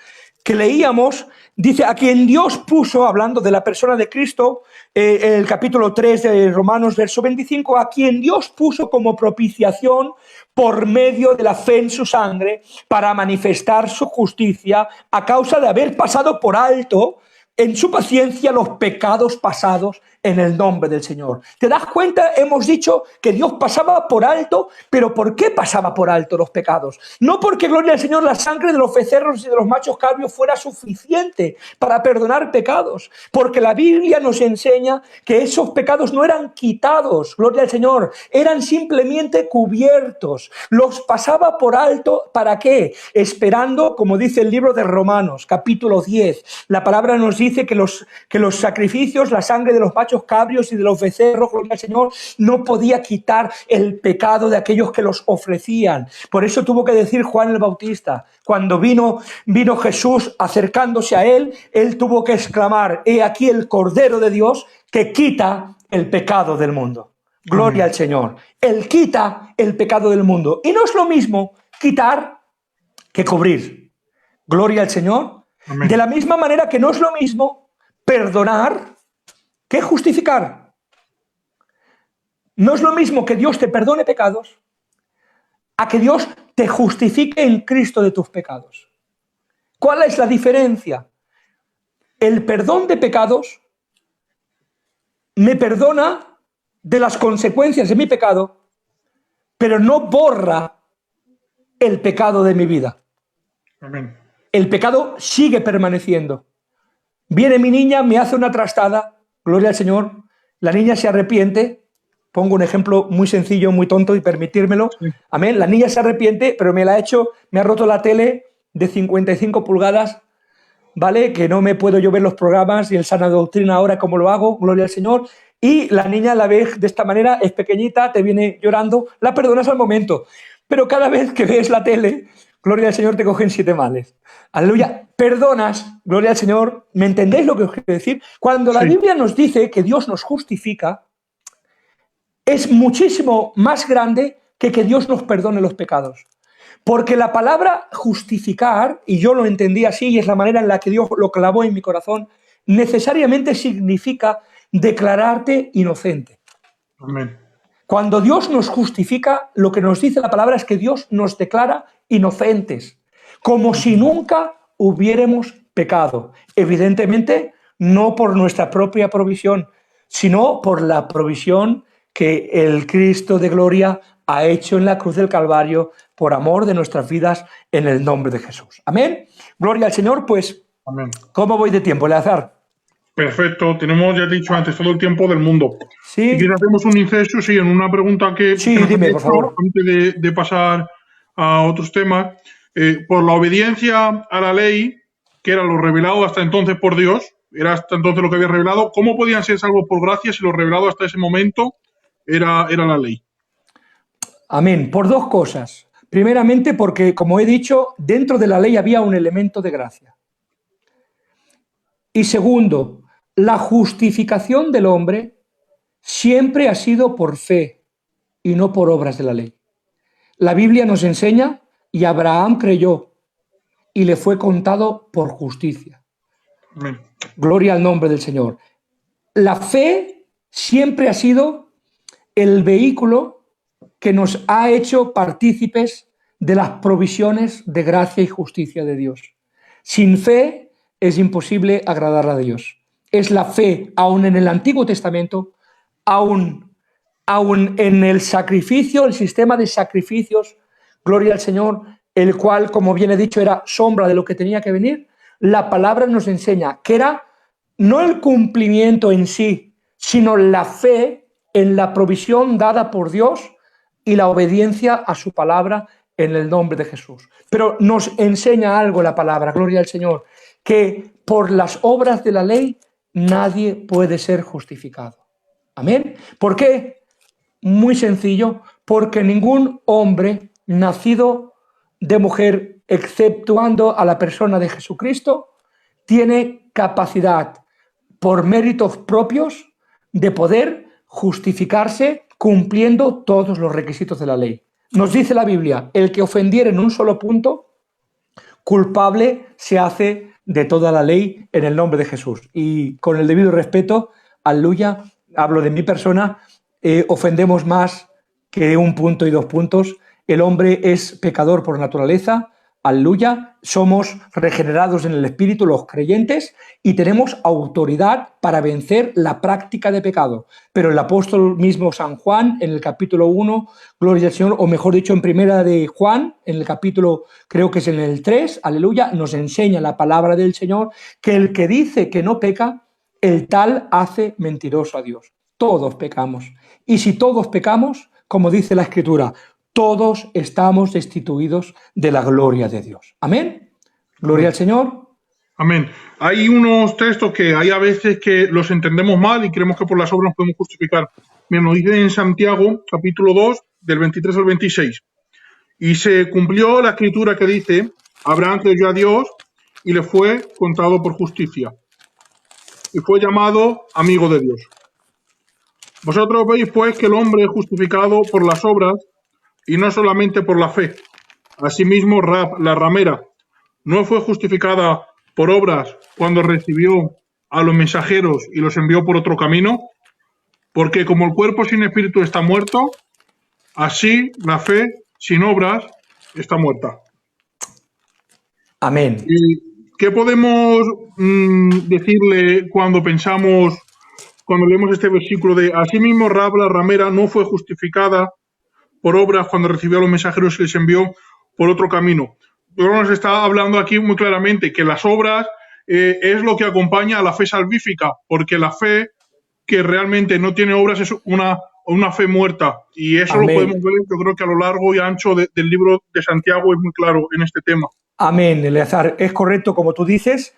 que leíamos, dice, a quien Dios puso, hablando de la persona de Cristo, el capítulo 3 de Romanos, verso 25, a quien Dios puso como propiciación por medio de la fe en su sangre para manifestar su justicia a causa de haber pasado por alto en su paciencia los pecados pasados en el nombre del Señor. ¿Te das cuenta? Hemos dicho que Dios pasaba por alto, pero ¿por qué pasaba por alto los pecados? No porque, gloria al Señor, la sangre de los becerros y de los machos cabríos fuera suficiente para perdonar pecados, porque la Biblia nos enseña que esos pecados no eran quitados, gloria al Señor, eran simplemente cubiertos. Los pasaba por alto, ¿para qué? Esperando, como dice el libro de Romanos, capítulo 10, la palabra nos dice que los sacrificios, la sangre de los machos cabrios y de los becerros, gloria al Señor, no podía quitar el pecado de aquellos que los ofrecían. Por eso tuvo que decir Juan el Bautista, cuando vino Jesús acercándose a él tuvo que exclamar, he aquí el Cordero de Dios que quita el pecado del mundo. Gloria al Señor. Él quita el pecado del mundo. Y no es lo mismo quitar que cubrir. Gloria al Señor. Amén. De la misma manera que no es lo mismo perdonar que justificar. No es lo mismo que Dios te perdone pecados a que Dios te justifique en Cristo de tus pecados. ¿Cuál es la diferencia? El perdón de pecados me perdona de las consecuencias de mi pecado, pero no borra el pecado de mi vida. Amén. El pecado sigue permaneciendo. Viene mi niña, me hace una trastada, gloria al Señor, la niña se arrepiente, pongo un ejemplo muy sencillo, muy tonto y permitírmelo, sí. Amén, la niña se arrepiente, pero me ha roto la tele de 55 pulgadas, ¿vale? Que no me puedo yo ver los programas y el Sana Doctrina ahora como lo hago, gloria al Señor, y la niña la ves de esta manera, es pequeñita, te viene llorando, la perdonas al momento, pero cada vez que ves la tele, gloria al Señor, te cogen 7 males. Aleluya, perdonas, gloria al Señor. ¿Me entendéis lo que os quiero decir? Cuando la Biblia nos dice que Dios nos justifica, es muchísimo más grande que Dios nos perdone los pecados. Porque la palabra justificar, y yo lo entendí así, y es la manera en la que Dios lo clavó en mi corazón, necesariamente significa declararte inocente. Amén. Cuando Dios nos justifica, lo que nos dice la palabra es que Dios nos declara inocentes, como si nunca hubiéramos pecado. Evidentemente, no por nuestra propia provisión, sino por la provisión que el Cristo de gloria ha hecho en la cruz del Calvario por amor de nuestras vidas en el nombre de Jesús. Amén. Gloria al Señor. Pues, Amén. ¿cómo voy de tiempo, Eleazar? Perfecto, tenemos, ya te he dicho antes, todo el tiempo del mundo. Sí. Si quieres hacemos un inciso, sí, en una pregunta que Sí, nos dime, han por hecho favor. antes de pasar a otros temas. Por la obediencia a la ley, que era lo revelado hasta entonces por Dios, era hasta entonces lo que había revelado, ¿cómo podían ser salvos por gracia si lo revelado hasta ese momento era la ley? Amén. Por dos cosas. Primeramente, porque, como he dicho, dentro de la ley había un elemento de gracia. Y segundo, la justificación del hombre siempre ha sido por fe y no por obras de la ley. La Biblia nos enseña, y Abraham creyó y le fue contado por justicia. Amén. Gloria al nombre del Señor. La fe siempre ha sido el vehículo que nos ha hecho partícipes de las provisiones de gracia y justicia de Dios. Sin fe es imposible agradar a Dios. Es la fe, aún en el Antiguo Testamento, aún en el sacrificio, el sistema de sacrificios, gloria al Señor, el cual, como bien he dicho, era sombra de lo que tenía que venir. La palabra nos enseña que era no el cumplimiento en sí, sino la fe en la provisión dada por Dios y la obediencia a su palabra en el nombre de Jesús. Pero nos enseña algo la palabra, gloria al Señor, que por las obras de la ley nadie puede ser justificado. Amén. ¿Por qué? Muy sencillo, porque ningún hombre nacido de mujer, exceptuando a la persona de Jesucristo, tiene capacidad por méritos propios de poder justificarse cumpliendo todos los requisitos de la ley. Nos dice la Biblia, el que ofendiere en un solo punto, culpable se hace de toda la ley en el nombre de Jesús. Y con el debido respeto, aleluya, hablo de mi persona, ofendemos más que un punto y 2 puntos. El hombre es pecador por naturaleza, aleluya, somos regenerados en el Espíritu, los creyentes, y tenemos autoridad para vencer la práctica de pecado. Pero el apóstol mismo San Juan, en el capítulo 1, gloria al Señor, o mejor dicho, en primera de Juan, en el capítulo, creo que es en el 3, aleluya, nos enseña la palabra del Señor, que el que dice que no peca, el tal hace mentiroso a Dios. Todos pecamos. Y si todos pecamos, como dice la Escritura, todos estamos destituidos de la gloria de Dios. Amén. Gloria al Señor. Amén. Hay unos textos que hay a veces que los entendemos mal y creemos que por las obras nos podemos justificar. Mira, nos dice en Santiago, capítulo 2, del 23 al 26. Y se cumplió la escritura que dice, Abraham creyó a Dios y le fue contado por justicia. Y fue llamado amigo de Dios. Vosotros veis, pues, que el hombre es justificado por las obras y no solamente por la fe. Asimismo, Rahab, la ramera, no fue justificada por obras cuando recibió a los mensajeros y los envió por otro camino, porque como el cuerpo sin espíritu está muerto, así la fe sin obras está muerta. Amén. ¿Y qué podemos decirle cuando leemos este versículo de asimismo Rahab la ramera no fue justificada por obras cuando recibió a los mensajeros y les envió por otro camino? Pero nos está hablando aquí muy claramente que las obras es lo que acompaña a la fe salvífica, porque la fe que realmente no tiene obras es una fe muerta. Y eso Amén. Lo podemos ver, yo creo que a lo largo y ancho del libro de Santiago es muy claro en este tema. Amén, Eleazar. Es correcto como tú dices.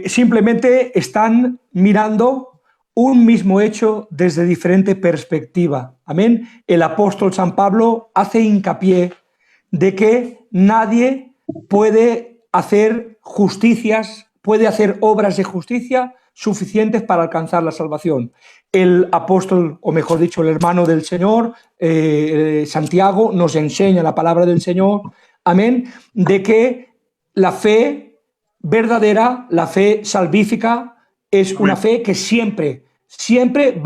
Simplemente están mirando un mismo hecho desde diferente perspectiva. Amén. El apóstol San Pablo hace hincapié de que nadie puede hacer justicias, puede hacer obras de justicia suficientes para alcanzar la salvación. El apóstol, o mejor dicho, el hermano del Señor, Santiago, nos enseña la palabra del Señor, amén, de que la fe verdadera, la fe salvífica, es una fe que siempre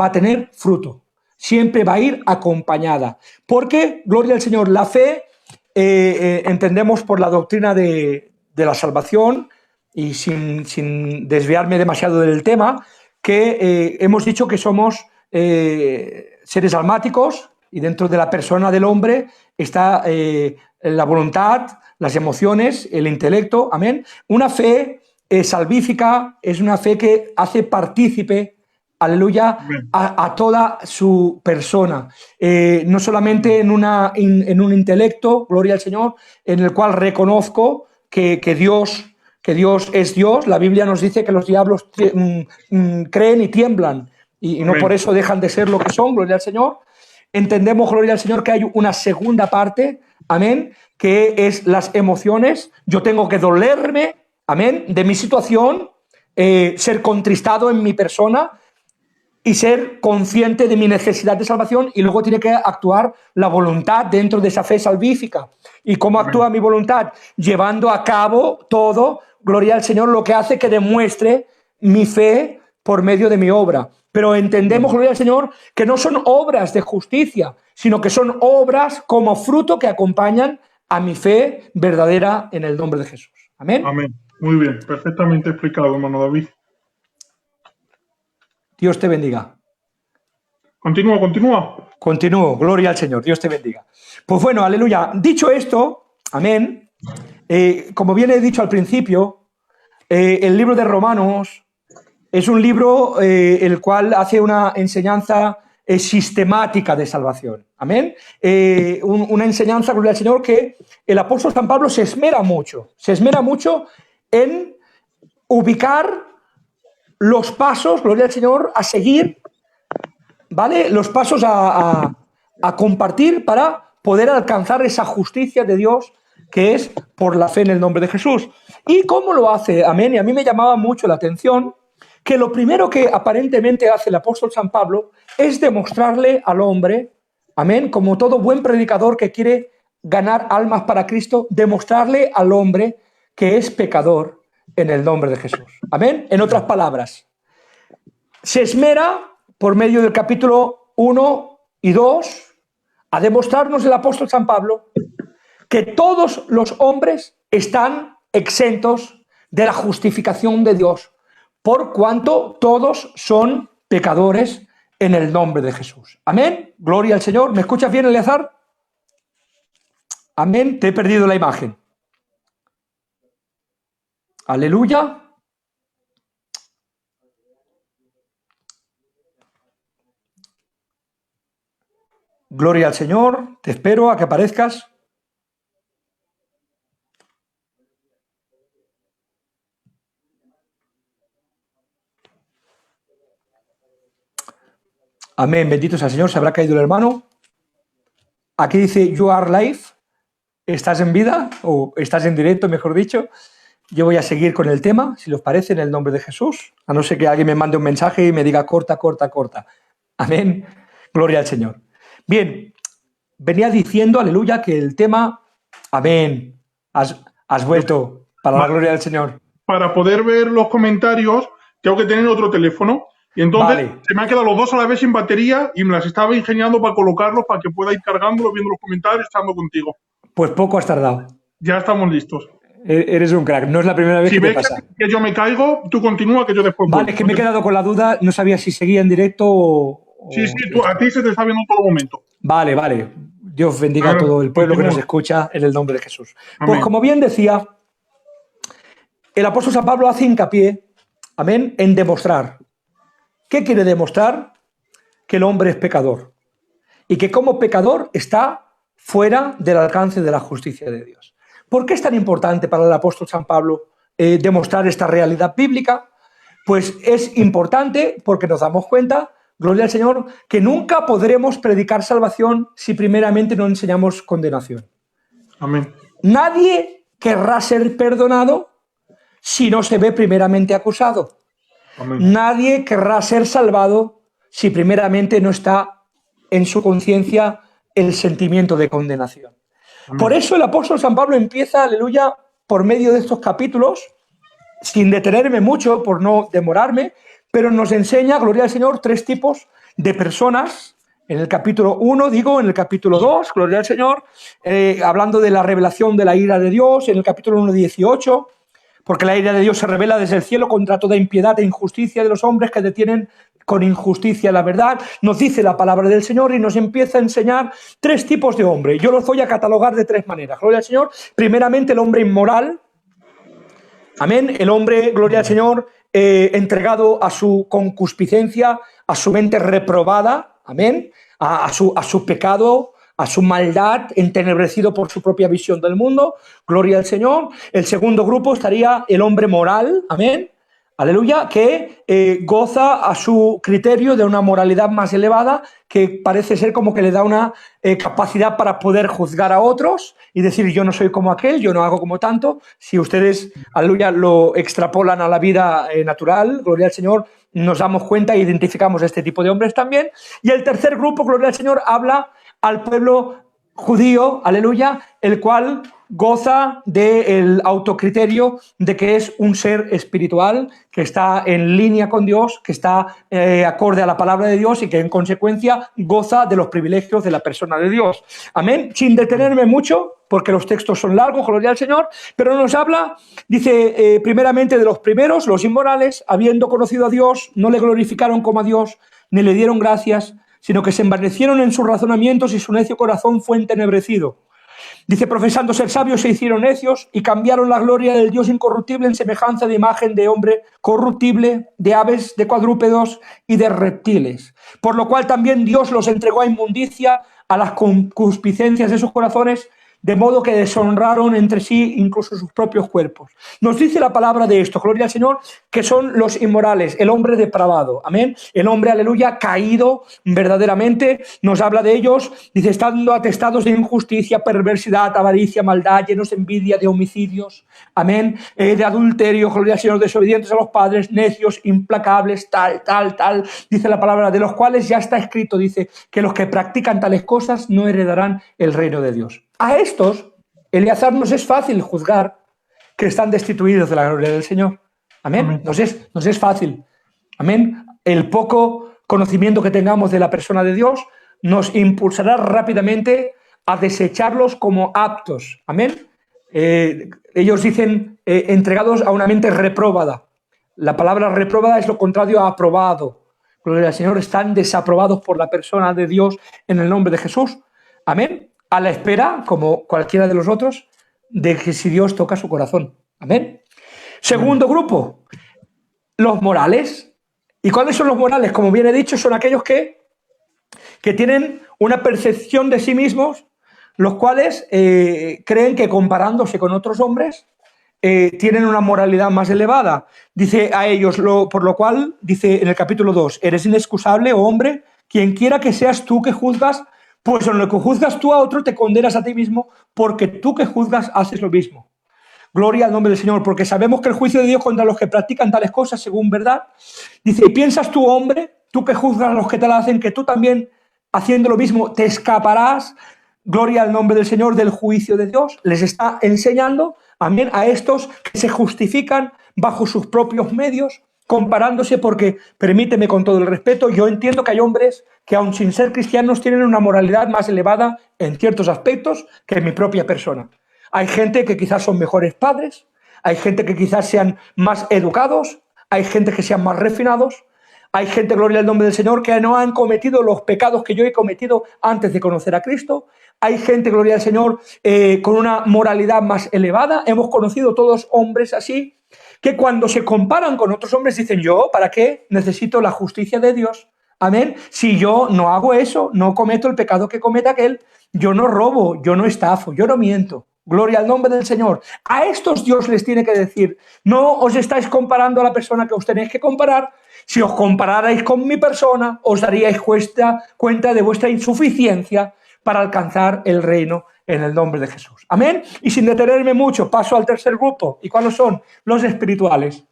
va a tener fruto, siempre va a ir acompañada. Porque, gloria al Señor, la fe entendemos por la doctrina de la salvación, y sin desviarme demasiado del tema, que hemos dicho que somos seres almáticos, y dentro de la persona del hombre está la voluntad, las emociones, el intelecto, amén. Una fe salvífica es una fe que hace partícipe, aleluya, a toda su persona. No solamente en un intelecto, gloria al Señor, en el cual reconozco que Dios es Dios. La Biblia nos dice que los diablos creen y tiemblan y no por eso dejan de ser lo que son, gloria al Señor. Entendemos, gloria al Señor, que hay una segunda parte, amén, que es las emociones. Yo tengo que dolerme, amén, de mi situación, ser contristado en mi persona y ser consciente de mi necesidad de salvación, y luego tiene que actuar la voluntad dentro de esa fe salvífica. ¿Y cómo actúa mi voluntad? Llevando a cabo todo, gloria al Señor, lo que hace que demuestre mi fe por medio de mi obra. Pero entendemos, gloria al Señor, que no son obras de justicia, sino que son obras como fruto que acompañan a mi fe verdadera en el nombre de Jesús. Amén. Amén. Muy bien, perfectamente explicado, hermano David. Dios te bendiga. Continúa, continúa. Continúo, gloria al Señor, Dios te bendiga. Pues bueno, aleluya. Dicho esto, amén, como bien he dicho al principio, el libro de Romanos es un libro el cual hace una enseñanza sistemática de salvación. Amén. Una enseñanza, gloria al Señor, que el apóstol San Pablo se esmera mucho en ubicar los pasos, gloria al Señor, a seguir, ¿vale? Los pasos a compartir para poder alcanzar esa justicia de Dios que es por la fe en el nombre de Jesús. ¿Y cómo lo hace? Amén. Y a mí me llamaba mucho la atención que lo primero que aparentemente hace el apóstol San Pablo es demostrarle al hombre, amén, como todo buen predicador que quiere ganar almas para Cristo, demostrarle al hombre que es pecador en el nombre de Jesús. Amén. En otras palabras, se esmera por medio del capítulo 1 y 2 a demostrarnos el apóstol San Pablo que todos los hombres están exentos de la justificación de Dios, por cuanto todos son pecadores en el nombre de Jesús. Amén. Gloria al Señor. ¿Me escuchas bien, Eleazar? Amén. Te he perdido la imagen. Aleluya. Gloria al Señor. Te espero a que aparezcas. Amén. Bendito sea el Señor. Se habrá caído el hermano. Aquí dice you are live. ¿Estás en vida? O estás en directo, mejor dicho. Yo voy a seguir con el tema, si os parece, en el nombre de Jesús. A no ser que alguien me mande un mensaje y me diga corta, corta, corta. Amén. Gloria al Señor. Bien, venía diciendo, aleluya, que el tema, amén, has vuelto para la gloria del Señor. Para poder ver los comentarios, tengo que tener otro teléfono. Y entonces se me han quedado los dos a la vez sin batería y me las estaba ingeniando para colocarlos para que pueda ir cargándolo, viendo los comentarios, estando contigo. Pues poco has tardado. Ya estamos listos. Eres un crack, no es la primera vez si que te pasa. Si ves que yo me caigo, tú continúa, que yo después vuelvo. Vale, es que me he quedado con la duda, no sabía si seguía en directo o... Sí, a ti se te está viendo en todo momento. Vale, vale. Dios bendiga a todo el pueblo que nos escucha en el nombre de Jesús. Amén. Pues como bien decía, el apóstol San Pablo hace hincapié, amén, en demostrar. ¿Qué quiere demostrar? Que el hombre es pecador y que como pecador está fuera del alcance de la justicia de Dios. ¿Por qué es tan importante para el apóstol San Pablo demostrar esta realidad bíblica? Pues es importante porque nos damos cuenta, gloria al Señor, que nunca podremos predicar salvación si primeramente no enseñamos condenación. Amén. Nadie querrá ser perdonado si no se ve primeramente acusado. Amén. Nadie querrá ser salvado si primeramente no está en su conciencia el sentimiento de condenación. Amén. Por eso el apóstol San Pablo empieza, aleluya, por medio de estos capítulos, sin detenerme mucho por no demorarme, pero nos enseña, gloria al Señor, tres tipos de personas. En el capítulo 1, en el capítulo 2, gloria al Señor, hablando de la revelación de la ira de Dios, en el capítulo 1, 18, porque la ira de Dios se revela desde el cielo contra toda impiedad e injusticia de los hombres que detienen con injusticia la verdad. Nos dice la palabra del Señor y nos empieza a enseñar 3 tipos de hombre. Yo los voy a catalogar de 3 maneras. Gloria al Señor. Primeramente, el hombre inmoral. Amén. El hombre, gloria al Señor, entregado a su concupiscencia, a su mente reprobada. Amén. A su pecado, a su maldad, entenebrecido por su propia visión del mundo. Gloria al Señor. El segundo grupo estaría el hombre moral. Amén. Aleluya, que goza a su criterio de una moralidad más elevada, que parece ser como que le da una capacidad para poder juzgar a otros y decir, yo no soy como aquel, yo no hago como tanto. Si ustedes, aleluya, lo extrapolan a la vida natural, gloria al Señor, nos damos cuenta e identificamos este tipo de hombres también. Y el tercer grupo, gloria al Señor, habla al pueblo judío, aleluya, el cual goza del autocriterio de que es un ser espiritual, que está en línea con Dios, que está acorde a la palabra de Dios y que en consecuencia goza de los privilegios de la persona de Dios. Amén. Sin detenerme mucho, porque los textos son largos, gloria al Señor, pero nos habla, dice, primeramente de los primeros, los inmorales, habiendo conocido a Dios, no le glorificaron como a Dios, ni le dieron gracias, sino que se envanecieron en sus razonamientos y su necio corazón fue entenebrecido. Dice, profesando ser sabios se hicieron necios y cambiaron la gloria del Dios incorruptible en semejanza de imagen de hombre corruptible, de aves, de cuadrúpedos y de reptiles. Por lo cual también Dios los entregó a inmundicia, a las concupiscencias de sus corazones, de modo que deshonraron entre sí incluso sus propios cuerpos. Nos dice la palabra de esto, gloria al Señor, que son los inmorales, el hombre depravado, amén, el hombre, aleluya, caído verdaderamente, nos habla de ellos, dice, estando atestados de injusticia, perversidad, avaricia, maldad, llenos de envidia, de homicidios, amén, de adulterio, gloria al Señor, desobedientes a los padres, necios, implacables, tal, dice la palabra, de los cuales ya está escrito, dice, que los que practican tales cosas no heredarán el reino de Dios. A estos, Eleazar, nos es fácil juzgar que están destituidos de la gloria del Señor. Amén. Amén. Nos es fácil. Amén. El poco conocimiento que tengamos de la persona de Dios nos impulsará rápidamente a desecharlos como aptos. Amén. Ellos dicen entregados a una mente reprobada. La palabra reprobada es lo contrario a aprobado. Gloria al Señor, están desaprobados por la persona de Dios en el nombre de Jesús. Amén. A la espera, como cualquiera de los otros, de que si Dios toca su corazón. Amén. Segundo grupo, los morales. ¿Y cuáles son los morales? Como bien he dicho, son aquellos que tienen una percepción de sí mismos, los cuales creen que comparándose con otros hombres tienen una moralidad más elevada. Dice a ellos, por lo cual, dice en el capítulo 2, eres inexcusable, oh hombre, quien quiera que seas tú que juzgas, pues en lo que juzgas tú a otro te condenas a ti mismo, porque tú que juzgas haces lo mismo. Gloria al nombre del Señor, porque sabemos que el juicio de Dios contra los que practican tales cosas, según verdad, dice, y piensas tú, hombre, tú que juzgas a los que te la hacen, que tú también, haciendo lo mismo, te escaparás, gloria al nombre del Señor, del juicio de Dios. Les está enseñando, amén, a estos que se justifican bajo sus propios medios, comparándose, porque, permíteme con todo el respeto, yo entiendo que hay hombres que aun sin ser cristianos tienen una moralidad más elevada en ciertos aspectos que mi propia persona. Hay gente que quizás son mejores padres, hay gente que quizás sean más educados, hay gente que sean más refinados, hay gente, gloria al nombre del Señor, que no han cometido los pecados que yo he cometido antes de conocer a Cristo. Hay gente, gloria al Señor, con una moralidad más elevada. Hemos conocido todos hombres así, que cuando se comparan con otros hombres dicen, yo, ¿para qué necesito la justicia de Dios? Amén. Si yo no hago eso, no cometo el pecado que comete aquel, yo no robo, yo no estafo, yo no miento. Gloria al nombre del Señor. A estos Dios les tiene que decir, no os estáis comparando a la persona que os tenéis que comparar. Si os compararais con mi persona, os daríais cuenta de vuestra insuficiencia para alcanzar el reino en el nombre de Jesús. Amén. Y sin detenerme mucho, paso al tercer grupo. ¿Y cuáles son? Los espirituales.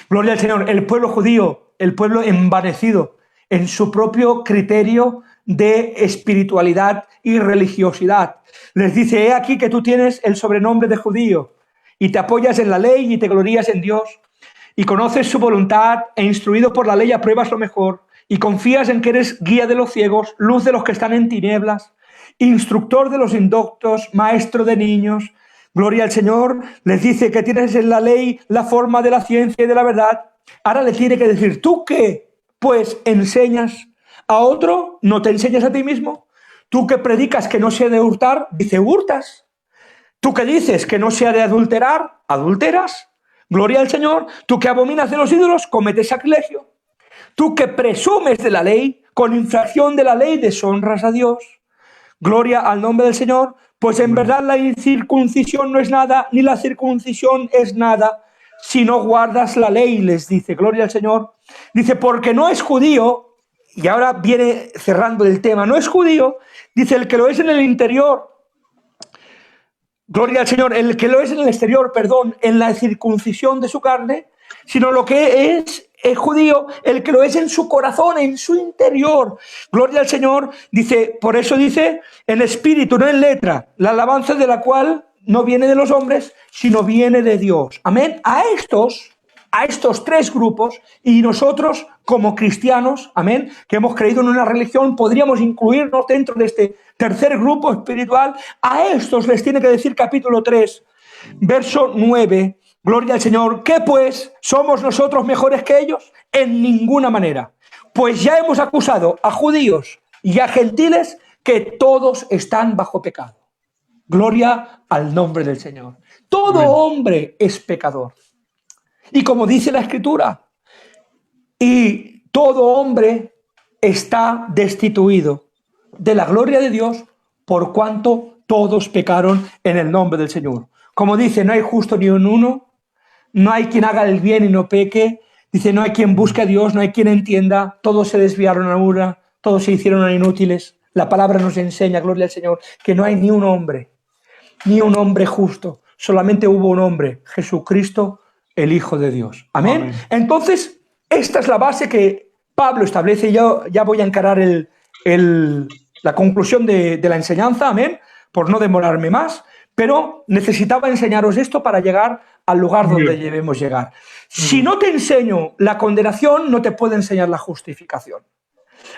Gloria al Señor. El pueblo judío, el pueblo envanecido en su propio criterio de espiritualidad y religiosidad. Les dice, he aquí que tú tienes el sobrenombre de judío y te apoyas en la ley y te glorías en Dios y conoces su voluntad e instruido por la ley apruebas lo mejor y confías en que eres guía de los ciegos, luz de los que están en tinieblas, instructor de los indoctos, maestro de niños, Gloria al Señor, les dice que tienes en la ley la forma de la ciencia y de la verdad. Ahora le tiene que decir, ¿tú qué? Pues enseñas a otro, no te enseñas a ti mismo. Tú que predicas que no se ha de hurtar, dice, hurtas. Tú que dices que no se ha de adulterar, adulteras. Gloria al Señor. Tú que abominas de los ídolos, cometes sacrilegio. Tú que presumes de la ley, con infracción de la ley deshonras a Dios. Gloria al nombre del Señor. Pues en verdad la incircuncisión no es nada, ni la circuncisión es nada, si no guardas la ley, les dice. Gloria al Señor. Dice, porque no es judío, y ahora viene cerrando el tema, no es judío, dice, el que lo es en el interior, gloria al Señor, el que lo es en el exterior, perdón, en la circuncisión de su carne, sino lo que es judío, el que lo es en su corazón, en su interior. Gloria al Señor, dice, por eso dice, en espíritu, no en letra, la alabanza de la cual no viene de los hombres, sino viene de Dios. Amén. A estos tres grupos, y nosotros como cristianos, amén, que hemos creído en una religión, podríamos incluirnos dentro de este tercer grupo espiritual. A estos les tiene que decir capítulo 3, verso 9, gloria al Señor. ¿Qué pues? ¿Somos nosotros mejores que ellos? En ninguna manera. Pues ya hemos acusado a judíos y a gentiles que todos están bajo pecado. Gloria al nombre del Señor. Todo hombre es pecador. Y como dice la Escritura, y todo hombre está destituido de la gloria de Dios por cuanto todos pecaron en el nombre del Señor. Como dice, no hay justo ni un uno, no hay quien haga el bien y no peque. Dice, no hay quien busque a Dios, no hay quien entienda. Todos se desviaron a una, todos se hicieron inútiles. La palabra nos enseña, gloria al Señor, que no hay ni un hombre justo. Solamente hubo un hombre, Jesucristo, el Hijo de Dios. Amén. Amén. Entonces, esta es la base que Pablo establece. Y yo ya voy a encarar la conclusión de la enseñanza, amén, por no demorarme más, pero necesitaba enseñaros esto para llegar al lugar donde debemos llegar. Si no te enseño la condenación, no te puedo enseñar la justificación.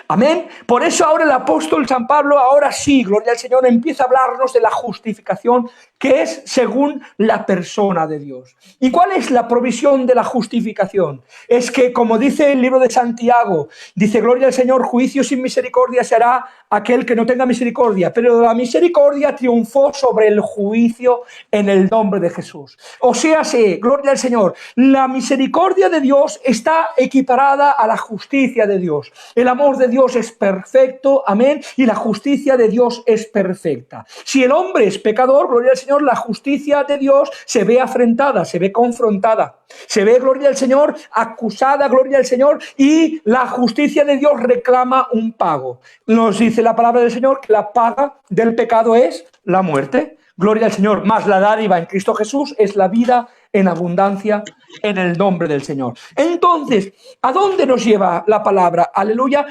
Amén. Por eso ahora el apóstol San Pablo, ahora sí, gloria al Señor, empieza a hablarnos de la justificación, que es según la persona de Dios. ¿Y cuál es la provisión de la justificación? Es que, como dice el libro de Santiago, dice, gloria al Señor, juicio sin misericordia se hará aquel que no tenga misericordia, pero la misericordia triunfó sobre el juicio en el nombre de Jesús. O sea, gloria al Señor, la misericordia de Dios está equiparada a la justicia de Dios. El amor de Dios es perfecto, amén, y la justicia de Dios es perfecta. Si el hombre es pecador, gloria al Señor, la justicia de Dios se ve afrentada, se ve confrontada, se ve, gloria al Señor, acusada, gloria al Señor, y la justicia de Dios reclama un pago. Nos dice la palabra del Señor que la paga del pecado es la muerte. Gloria al Señor, más la dádiva en Cristo Jesús es la vida en abundancia en el nombre del Señor. Entonces, ¿a dónde nos lleva la palabra? Aleluya.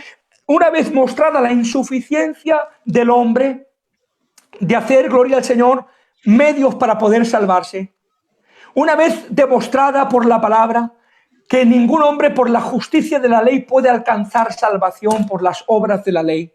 Una vez mostrada la insuficiencia del hombre de hacer, gloria al Señor, medios para poder salvarse. Una vez demostrada por la palabra que ningún hombre por la justicia de la ley puede alcanzar salvación por las obras de la ley.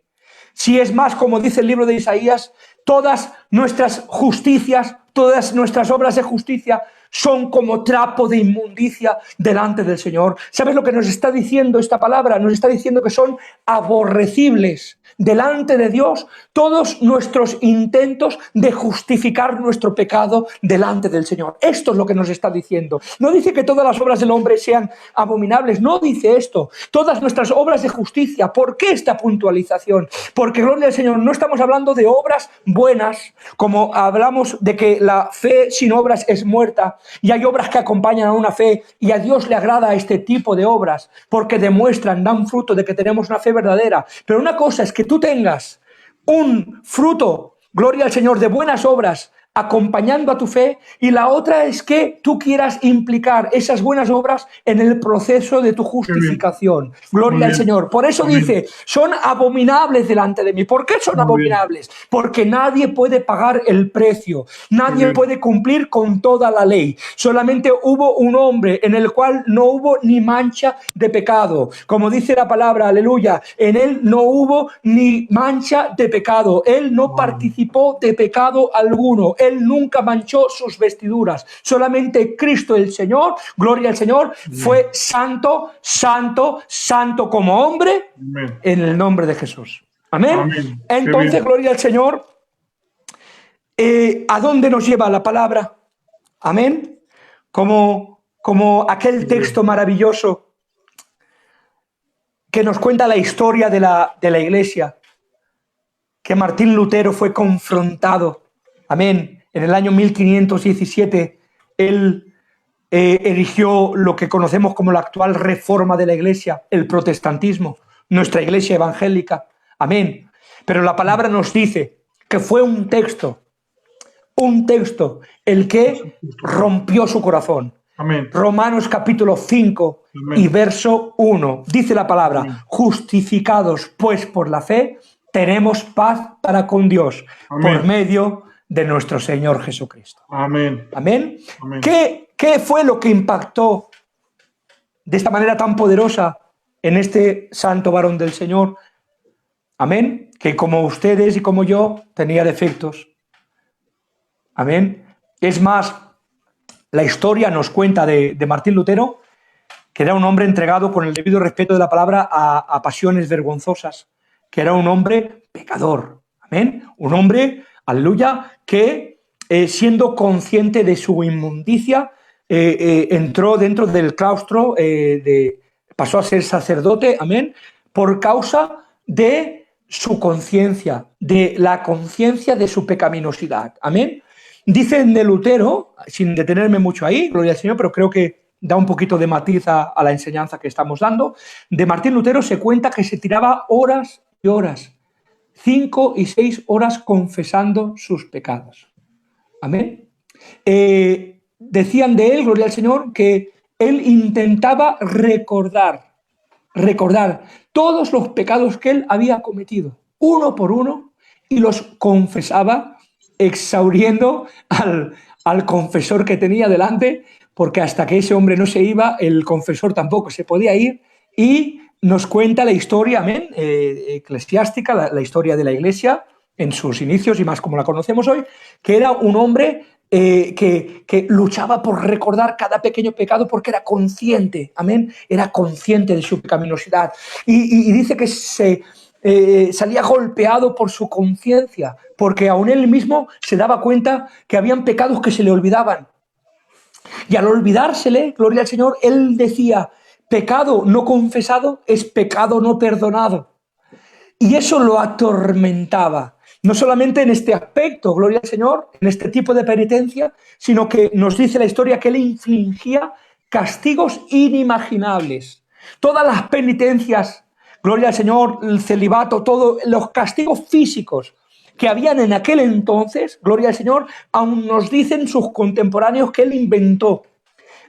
Si es más, como dice el libro de Isaías, todas nuestras justicias, todas nuestras obras de justicia son como trapo de inmundicia delante del Señor. ¿Sabes lo que nos está diciendo esta palabra? Nos está diciendo que son aborrecibles delante de Dios todos nuestros intentos de justificar nuestro pecado delante del Señor. Esto es lo que nos está diciendo. No dice que todas las obras del hombre sean abominables, no dice esto. Todas nuestras obras de justicia. ¿Por qué esta puntualización? Porque, gloria al Señor, no estamos hablando de obras buenas, como hablamos de que la fe sin obras es muerta, y hay obras que acompañan a una fe, y a Dios le agrada este tipo de obras, porque demuestran, dan fruto de que tenemos una fe verdadera. Pero una cosa es que tú tengas un fruto, gloria al Señor, de buenas obras acompañando a tu fe, y la otra es que tú quieras implicar esas buenas obras en el proceso de tu justificación. Gloria al Señor. Por eso dice, son abominables delante de mí. ¿Por qué son abominables? Porque nadie puede pagar el precio, nadie puede cumplir con toda la ley. Solamente hubo un hombre en el cual no hubo ni mancha de pecado. Como dice la palabra, aleluya, en él no hubo ni mancha de pecado. Él no participó de pecado alguno. Él nunca manchó sus vestiduras. Solamente Cristo el Señor, gloria al Señor, fue santo, santo, santo como hombre Amén. en el nombre de Jesús. Amén. Amén. Qué Entonces, bien. gloria al Señor. ¿A dónde nos lleva la palabra? Amén. Como aquel texto maravilloso que nos cuenta la historia de la Iglesia, que Martín Lutero fue confrontado. Amén. En el año 1517, él erigió lo que conocemos como la actual reforma de la Iglesia, el protestantismo, nuestra Iglesia evangélica. Amén. Pero la palabra nos dice que fue un texto el que rompió su corazón. Amén. Romanos capítulo 5 Amén. y verso 1. Dice la palabra: Amén. justificados pues por la fe, tenemos paz para con Dios, Amén. por medio de nuestro Señor Jesucristo. Amén. Amén. Amén. ¿Qué fue lo que impactó de esta manera tan poderosa en este santo varón del Señor? Amén. Que como ustedes y como yo tenía defectos. Amén. Es más, la historia nos cuenta de Martín Lutero, que era un hombre entregado, con el debido respeto de la palabra, a pasiones vergonzosas, que era un hombre pecador. Amén. Un hombre, aleluya, que siendo consciente de su inmundicia, entró dentro del claustro, pasó a ser sacerdote, amén, por causa de su conciencia, de la conciencia de su pecaminosidad. Amén. Dicen de Lutero, sin detenerme mucho ahí, gloria al Señor, pero creo que da un poquito de matiz a la enseñanza que estamos dando. De Martín Lutero se cuenta que se tiraba horas y horas, 5 y 6 horas confesando sus pecados. Amén. Decían de él, gloria al Señor, que él intentaba recordar todos los pecados que él había cometido, uno por uno, y los confesaba, exhauriendo al confesor que tenía delante, porque hasta que ese hombre no se iba, el confesor tampoco se podía ir. Y nos cuenta la historia, amén, eclesiástica, la historia de la Iglesia en sus inicios y más como la conocemos hoy, que era un hombre que luchaba por recordar cada pequeño pecado porque era consciente, amén, era consciente de su pecaminosidad. Y dice que salía golpeado por su conciencia, porque aún él mismo se daba cuenta que habían pecados que se le olvidaban. Y al olvidársele, gloria al Señor, él decía: pecado no confesado es pecado no perdonado. Y eso lo atormentaba. No solamente en este aspecto, gloria al Señor, en este tipo de penitencia, sino que nos dice la historia que él infligía castigos inimaginables. Todas las penitencias, gloria al Señor, el celibato, todos los castigos físicos que habían en aquel entonces, gloria al Señor, aún nos dicen sus contemporáneos que él inventó.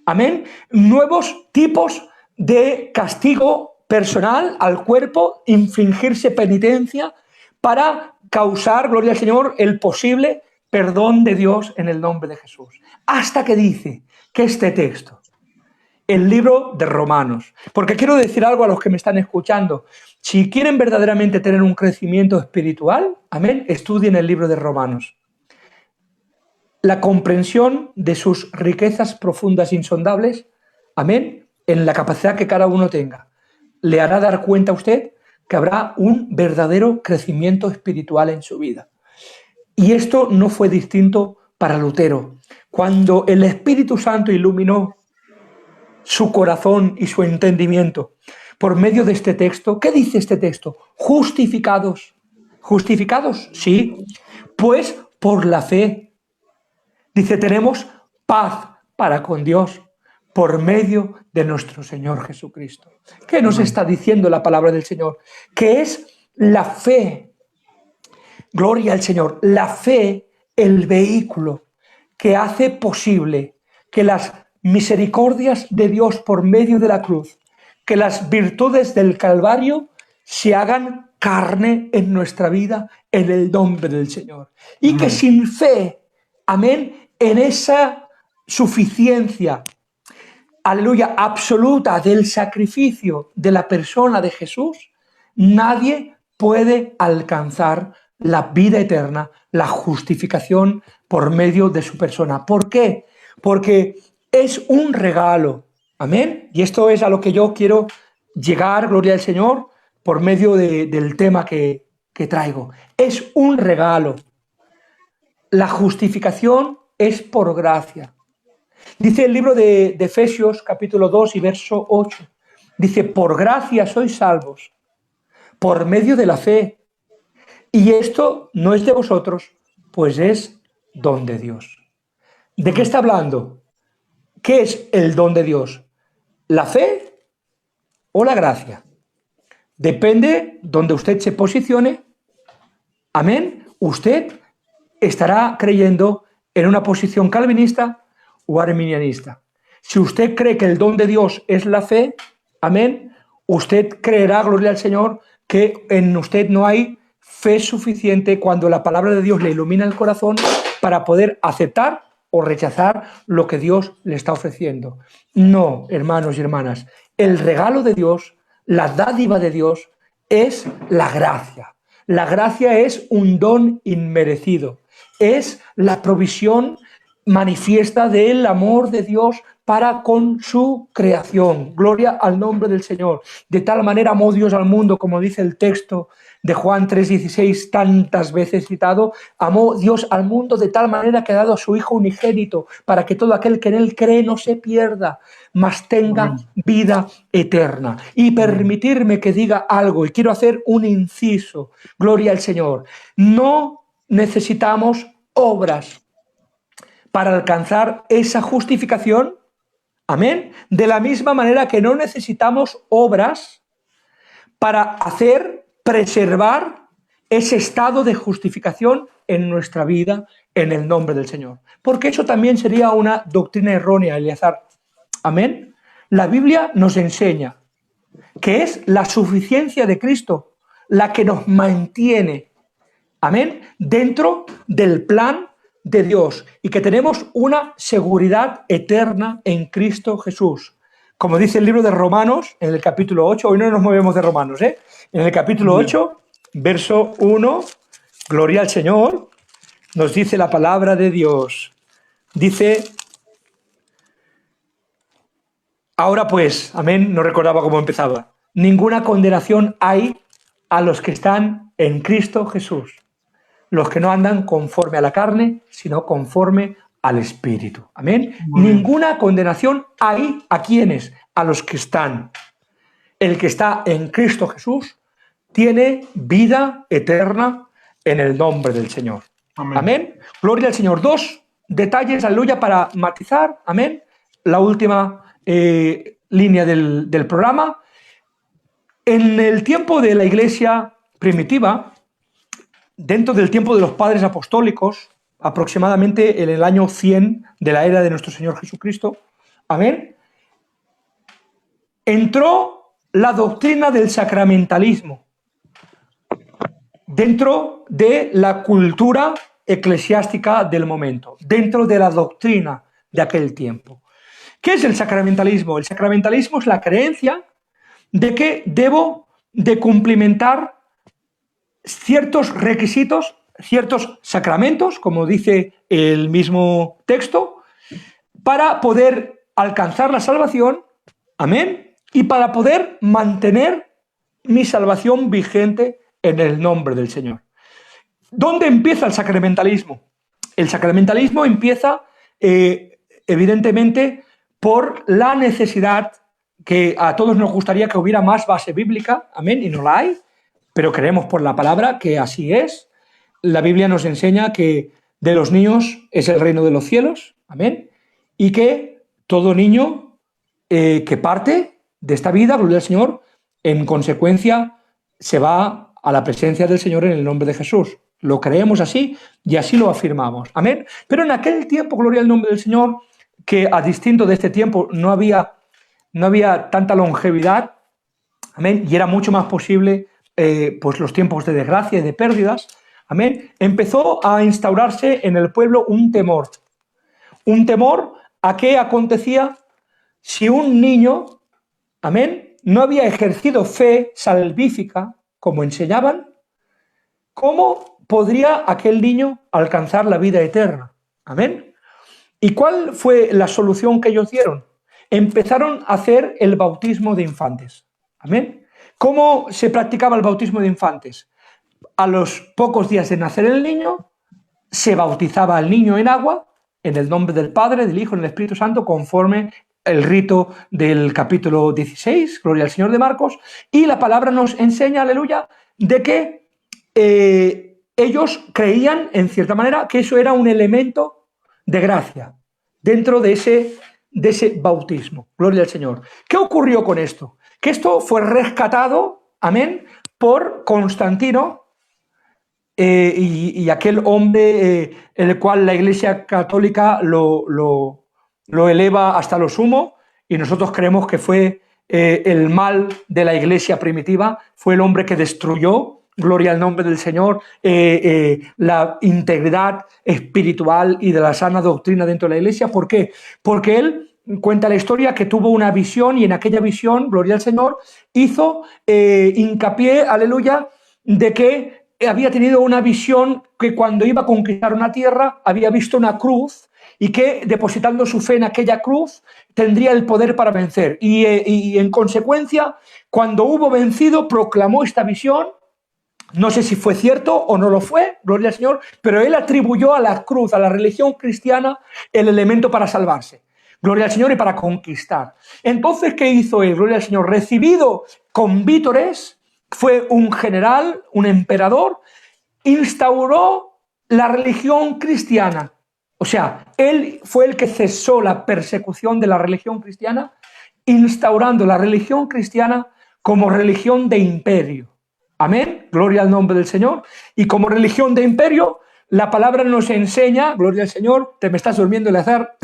Amén. Nuevos tipos de castigo personal al cuerpo, infligirse penitencia para causar, gloria al Señor, el posible perdón de Dios en el nombre de Jesús. Hasta que dice que este texto, el libro de Romanos, porque quiero decir algo a los que me están escuchando: si quieren verdaderamente tener un crecimiento espiritual, amén, estudien el libro de Romanos. La comprensión de sus riquezas profundas e insondables, amén, en la capacidad que cada uno tenga, le hará dar cuenta a usted que habrá un verdadero crecimiento espiritual en su vida. Y esto no fue distinto para Lutero. Cuando el Espíritu Santo iluminó su corazón y su entendimiento por medio de este texto, ¿qué dice este texto? Justificados. ¿Justificados? Sí. Pues por la fe. Dice, tenemos paz para con Dios por medio de nuestro Señor Jesucristo. ¿Qué nos está diciendo la palabra del Señor? Que es la fe. Gloria al Señor. La fe, el vehículo que hace posible que las misericordias de Dios por medio de la cruz, que las virtudes del Calvario se hagan carne en nuestra vida en el nombre del Señor. Y que sin fe, amén, en esa suficiencia, aleluya, absoluta del sacrificio de la persona de Jesús, nadie puede alcanzar la vida eterna, la justificación por medio de su persona. ¿Por qué? Porque es un regalo. Amén. Y esto es a lo que yo quiero llegar, gloria al Señor, por medio del tema que traigo. Es un regalo. La justificación es por gracia. Dice el libro de Efesios, capítulo 2 y verso 8. Dice, por gracia sois salvos, por medio de la fe. Y esto no es de vosotros, pues es don de Dios. ¿De qué está hablando? ¿Qué es el don de Dios? ¿La fe o la gracia? Depende donde usted se posicione. Amén. Usted estará creyendo en una posición calvinista o arminianista. Si usted cree que el don de Dios es la fe, amén, usted creerá, gloria al Señor, que en usted no hay fe suficiente cuando la palabra de Dios le ilumina el corazón para poder aceptar o rechazar lo que Dios le está ofreciendo. No, hermanos y hermanas, el regalo de Dios, la dádiva de Dios es la gracia. La gracia es un don inmerecido, es la provisión manifiesta del amor de Dios para con su creación. Gloria al nombre del Señor. De tal manera amó Dios al mundo, como dice el texto de Juan 3:16, tantas veces citado, amó Dios al mundo de tal manera que ha dado a su Hijo unigénito, para que todo aquel que en él cree no se pierda, mas tenga vida eterna. Y permitirme que diga algo, y quiero hacer un inciso. Gloria al Señor. No necesitamos obras para alcanzar esa justificación. Amén. De la misma manera que no necesitamos obras para preservar ese estado de justificación en nuestra vida en el nombre del Señor. Porque eso también sería una doctrina errónea, Eleazar. Amén. La Biblia nos enseña que es la suficiencia de Cristo la que nos mantiene, amén, dentro del plan de Dios y que tenemos una seguridad eterna en Cristo Jesús. Como dice el libro de Romanos, en el capítulo 8, hoy no nos movemos de Romanos, en el capítulo 8, verso 1, gloria al Señor, nos dice la palabra de Dios. Dice, ahora pues, amén, no recordaba cómo empezaba, ninguna condenación hay a los que están en Cristo Jesús, los que no andan conforme a la carne, sino conforme al Espíritu. Amén. Ninguna condenación hay a quienes, a los que están. El que está en Cristo Jesús tiene vida eterna en el nombre del Señor. Amén. Amén. Gloria al Señor. Dos detalles, aleluya, para matizar. Amén. La última línea del programa. En el tiempo de la iglesia primitiva, dentro del tiempo de los padres apostólicos, aproximadamente en el año 100 de la era de nuestro Señor Jesucristo, amén, entró la doctrina del sacramentalismo dentro de la cultura eclesiástica del momento, dentro de la doctrina de aquel tiempo. ¿Qué es el sacramentalismo? El sacramentalismo es la creencia de que debo de cumplimentar ciertos requisitos, ciertos sacramentos, como dice el mismo texto, para poder alcanzar la salvación, amén, y para poder mantener mi salvación vigente en el nombre del Señor. ¿Dónde empieza el sacramentalismo? El sacramentalismo empieza, evidentemente, por la necesidad que a todos nos gustaría que hubiera más base bíblica, amén, y no la hay, pero creemos por la palabra que así es. La Biblia nos enseña que de los niños es el reino de los cielos, amén, y que todo niño que parte de esta vida, gloria al Señor, en consecuencia se va a la presencia del Señor en el nombre de Jesús. Lo creemos así y así lo afirmamos, amén. Pero en aquel tiempo, gloria al nombre del Señor, que a distinto de este tiempo no había tanta longevidad, amén, y era mucho más posible pues los tiempos de desgracia y de pérdidas, amén, empezó a instaurarse en el pueblo un temor a qué acontecía si un niño, amén, no había ejercido fe salvífica, como enseñaban. ¿Cómo podría aquel niño alcanzar la vida eterna? Amén. ¿Y cuál fue la solución que ellos dieron? Empezaron a hacer el bautismo de infantes. Amén. ¿Cómo se practicaba el bautismo de infantes? A los pocos días de nacer el niño, se bautizaba al niño en agua, en el nombre del Padre, del Hijo y del Espíritu Santo, conforme el rito del capítulo 16, Gloria al Señor de Marcos, y la palabra nos enseña, aleluya, de que ellos creían, en cierta manera, que eso era un elemento de gracia dentro de ese bautismo. Gloria al Señor. ¿Qué ocurrió con esto? Que esto fue rescatado, amén, por Constantino, y aquel hombre el cual la Iglesia Católica lo eleva hasta lo sumo, y nosotros creemos que fue el mal de la Iglesia primitiva, fue el hombre que destruyó, gloria al nombre del Señor, la integridad espiritual y de la sana doctrina dentro de la Iglesia. ¿Por qué? Porque él cuenta la historia que tuvo una visión, y en aquella visión, gloria al Señor, hizo hincapié, aleluya, de que había tenido una visión que cuando iba a conquistar una tierra había visto una cruz, y que depositando su fe en aquella cruz tendría el poder para vencer. Y en consecuencia, cuando hubo vencido, proclamó esta visión. No sé si fue cierto o no lo fue, gloria al Señor, pero él atribuyó a la cruz, a la religión cristiana, el elemento para salvarse. Gloria al Señor, y para conquistar. Entonces, ¿qué hizo él? Gloria al Señor. Recibido con vítores, fue un general, un emperador, instauró la religión cristiana. O sea, él fue el que cesó la persecución de la religión cristiana, instaurando la religión cristiana como religión de imperio. Amén, gloria al nombre del Señor. Y como religión de imperio, la palabra nos enseña, gloria al Señor. ¿Te me estás durmiendo, Eleazar?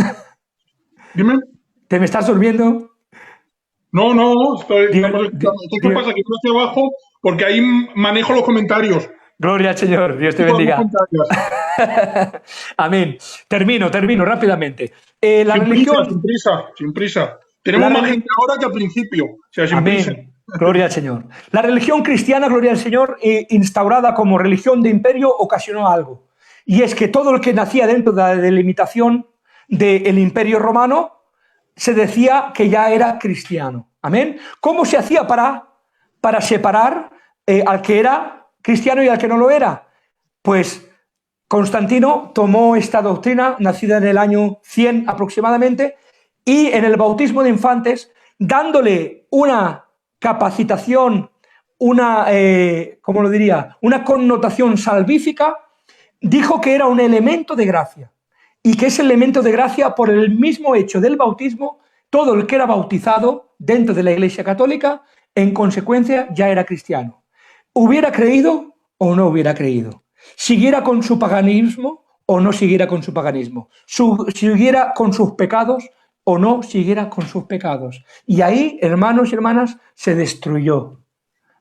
Dime. ¿Te me estás durmiendo? No, ¿qué pasa? Que estoy hacia abajo porque ahí manejo los comentarios. Gloria al Señor, Dios te bendiga. Amén. Termino rápidamente. Sin prisa. Tenemos más gente ahora que al principio. O sea, sin prisa. Gloria al Señor. La religión cristiana, gloria al Señor, instaurada como religión de imperio, ocasionó algo. Y es que todo el que nacía dentro de la delimitación del imperio romano se decía que ya era cristiano. Amén. ¿Cómo se hacía para separar al que era cristiano y al que no lo era? Pues Constantino tomó esta doctrina, nacida en el año 100 aproximadamente, y en el bautismo de infantes, dándole una capacitación, una connotación salvífica, dijo que era un elemento de gracia, y que ese elemento de gracia, por el mismo hecho del bautismo, todo el que era bautizado dentro de la Iglesia Católica, en consecuencia, ya era cristiano. ¿Hubiera creído o no hubiera creído? ¿Siguiera con su paganismo o no siguiera con su paganismo? ¿Siguiera con sus pecados o no siguiera con sus pecados? Y ahí, hermanos y hermanas, se destruyó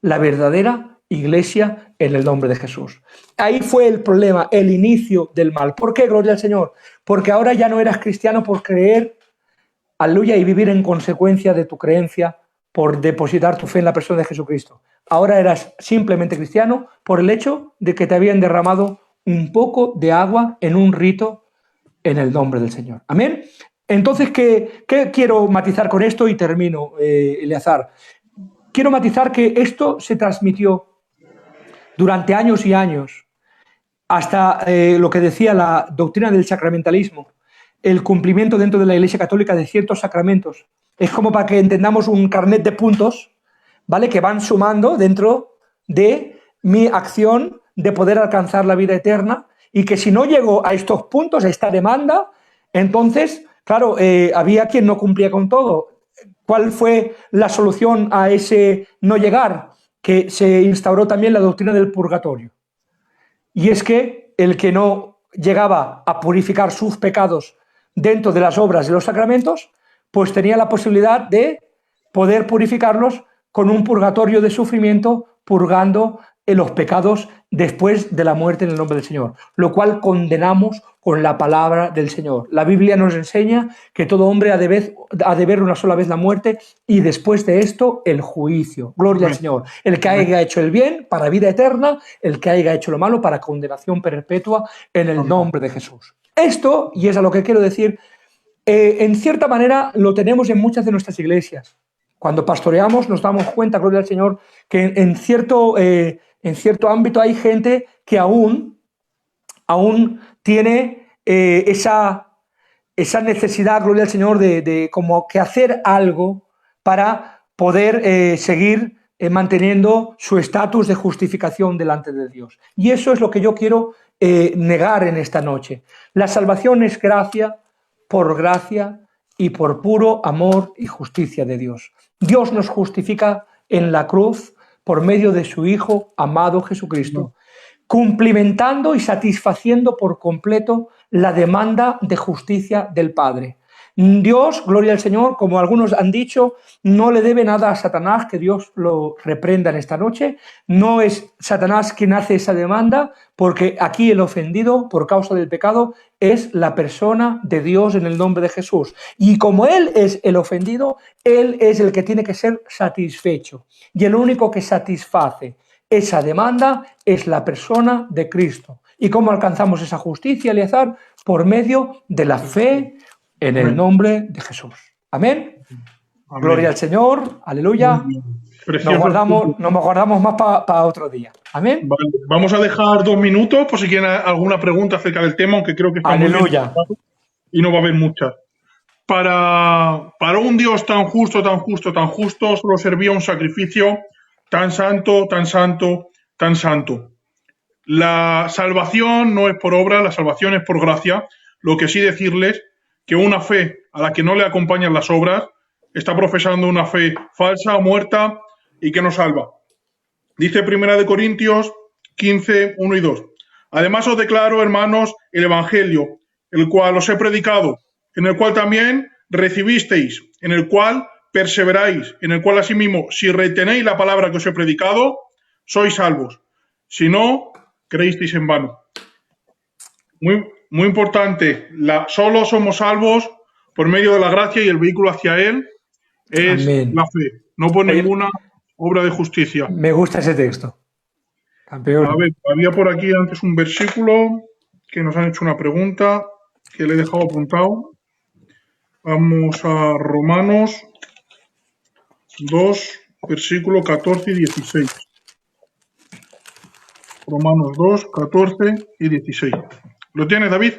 la verdadera Iglesia en el nombre de Jesús. Ahí fue el problema, el inicio del mal. ¿Por qué, gloria al Señor? Porque ahora ya no eras cristiano por creer, aleluya, y vivir en consecuencia de tu creencia, por depositar tu fe en la persona de Jesucristo. Ahora eras simplemente cristiano por el hecho de que te habían derramado un poco de agua en un rito en el nombre del Señor. Amén. Entonces, ¿qué quiero matizar con esto? Y termino, Eleazar. Quiero matizar que esto se transmitió durante años y años, hasta lo que decía la doctrina del sacramentalismo, el cumplimiento dentro de la Iglesia Católica de ciertos sacramentos. Es como para que entendamos un carnet de puntos, ¿vale?, que van sumando dentro de mi acción de poder alcanzar la vida eterna, y que si no llego a estos puntos, a esta demanda, entonces, claro, había quien no cumplía con todo. ¿Cuál fue la solución a ese no llegar? Que se instauró también la doctrina del purgatorio. Y es que el que no llegaba a purificar sus pecados dentro de las obras de los sacramentos, pues tenía la posibilidad de poder purificarlos con un purgatorio de sufrimiento, purgando los pecados después de la muerte en el nombre del Señor, lo cual condenamos con la palabra del Señor. La Biblia nos enseña que todo hombre ha de ver una sola vez la muerte, y después de esto el juicio. Gloria al Señor. El que haya hecho el bien para vida eterna, el que haya hecho lo malo para condenación perpetua, en el nombre de Jesús. Esto, y es a lo que quiero decir, en cierta manera lo tenemos en muchas de nuestras iglesias. Cuando pastoreamos nos damos cuenta, gloria al Señor, que en cierto ámbito hay gente que aún tiene esa necesidad, gloria al Señor, de como que hacer algo para poder seguir manteniendo su estatus de justificación delante de Dios. Y eso es lo que yo quiero negar en esta noche. La salvación es gracia y por puro amor y justicia de Dios. Dios nos justifica en la cruz por medio de su Hijo amado Jesucristo, cumplimentando y satisfaciendo por completo la demanda de justicia del Padre. Dios, gloria al Señor, como algunos han dicho, no le debe nada a Satanás, que Dios lo reprenda en esta noche. No es Satanás quien hace esa demanda, porque aquí el ofendido por causa del pecado es la persona de Dios en el nombre de Jesús. Y como Él es el ofendido, Él es el que tiene que ser satisfecho. Y el único que satisface esa demanda es la persona de Cristo. ¿Y cómo alcanzamos esa justicia, Eleazar? Por medio de la fe en el nombre de Jesús. Amén. Amén. Gloria al Señor. Aleluya. Nos guardamos más para otro día. Amén. Vale. Vamos a dejar 2 minutos por si quieren alguna pregunta acerca del tema, aunque creo que está muy bien y no va a haber muchas. Para un Dios tan justo, solo servía un sacrificio tan santo, tan santo, tan santo. La salvación no es por obra, la salvación es por gracia. Lo que sí decirles que una fe a la que no le acompañan las obras está profesando una fe falsa, muerta y que no salva. Dice 1 Corintios 15, 1 y 2. Además os declaro, hermanos, el Evangelio, el cual os he predicado, en el cual también recibisteis, en el cual perseveráis, en el cual asimismo, si retenéis la palabra que os he predicado, sois salvos. Si no, creísteis en vano. Muy importante, solo somos salvos por medio de la gracia y el vehículo hacia Él es Amén. La fe, no por ninguna obra de justicia. Me gusta ese texto. Campeón. A ver, había por aquí antes un versículo que nos han hecho una pregunta que le he dejado apuntado. Vamos a Romanos 2, versículo 14 y 16. Romanos 2, 14 y 16. ¿Lo tienes, David?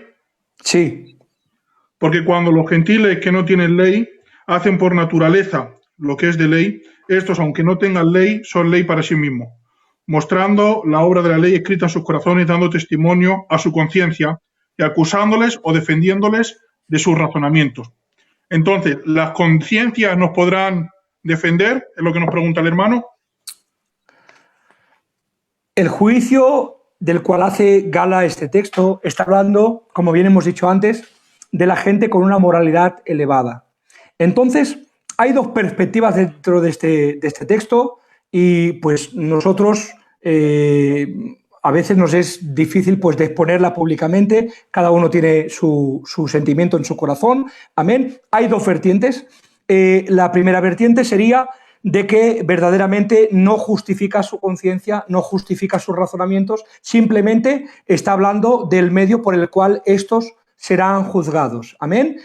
Sí. Porque cuando los gentiles que no tienen ley hacen por naturaleza lo que es de ley, estos, aunque no tengan ley, son ley para sí mismos, mostrando la obra de la ley escrita en sus corazones, dando testimonio a su conciencia y acusándoles o defendiéndoles de sus razonamientos. Entonces, ¿las conciencias nos podrán defender? Es lo que nos pregunta el hermano. El juicio del cual hace gala este texto está hablando, como bien hemos dicho antes, de la gente con una moralidad elevada. Entonces, hay dos perspectivas dentro de este texto y pues nosotros a veces nos es difícil pues de exponerla públicamente, cada uno tiene su sentimiento en su corazón. Amén. Hay dos vertientes. La primera vertiente sería de que verdaderamente no justifica su conciencia, no justifica sus razonamientos, simplemente está hablando del medio por el cual estos serán juzgados. Amén.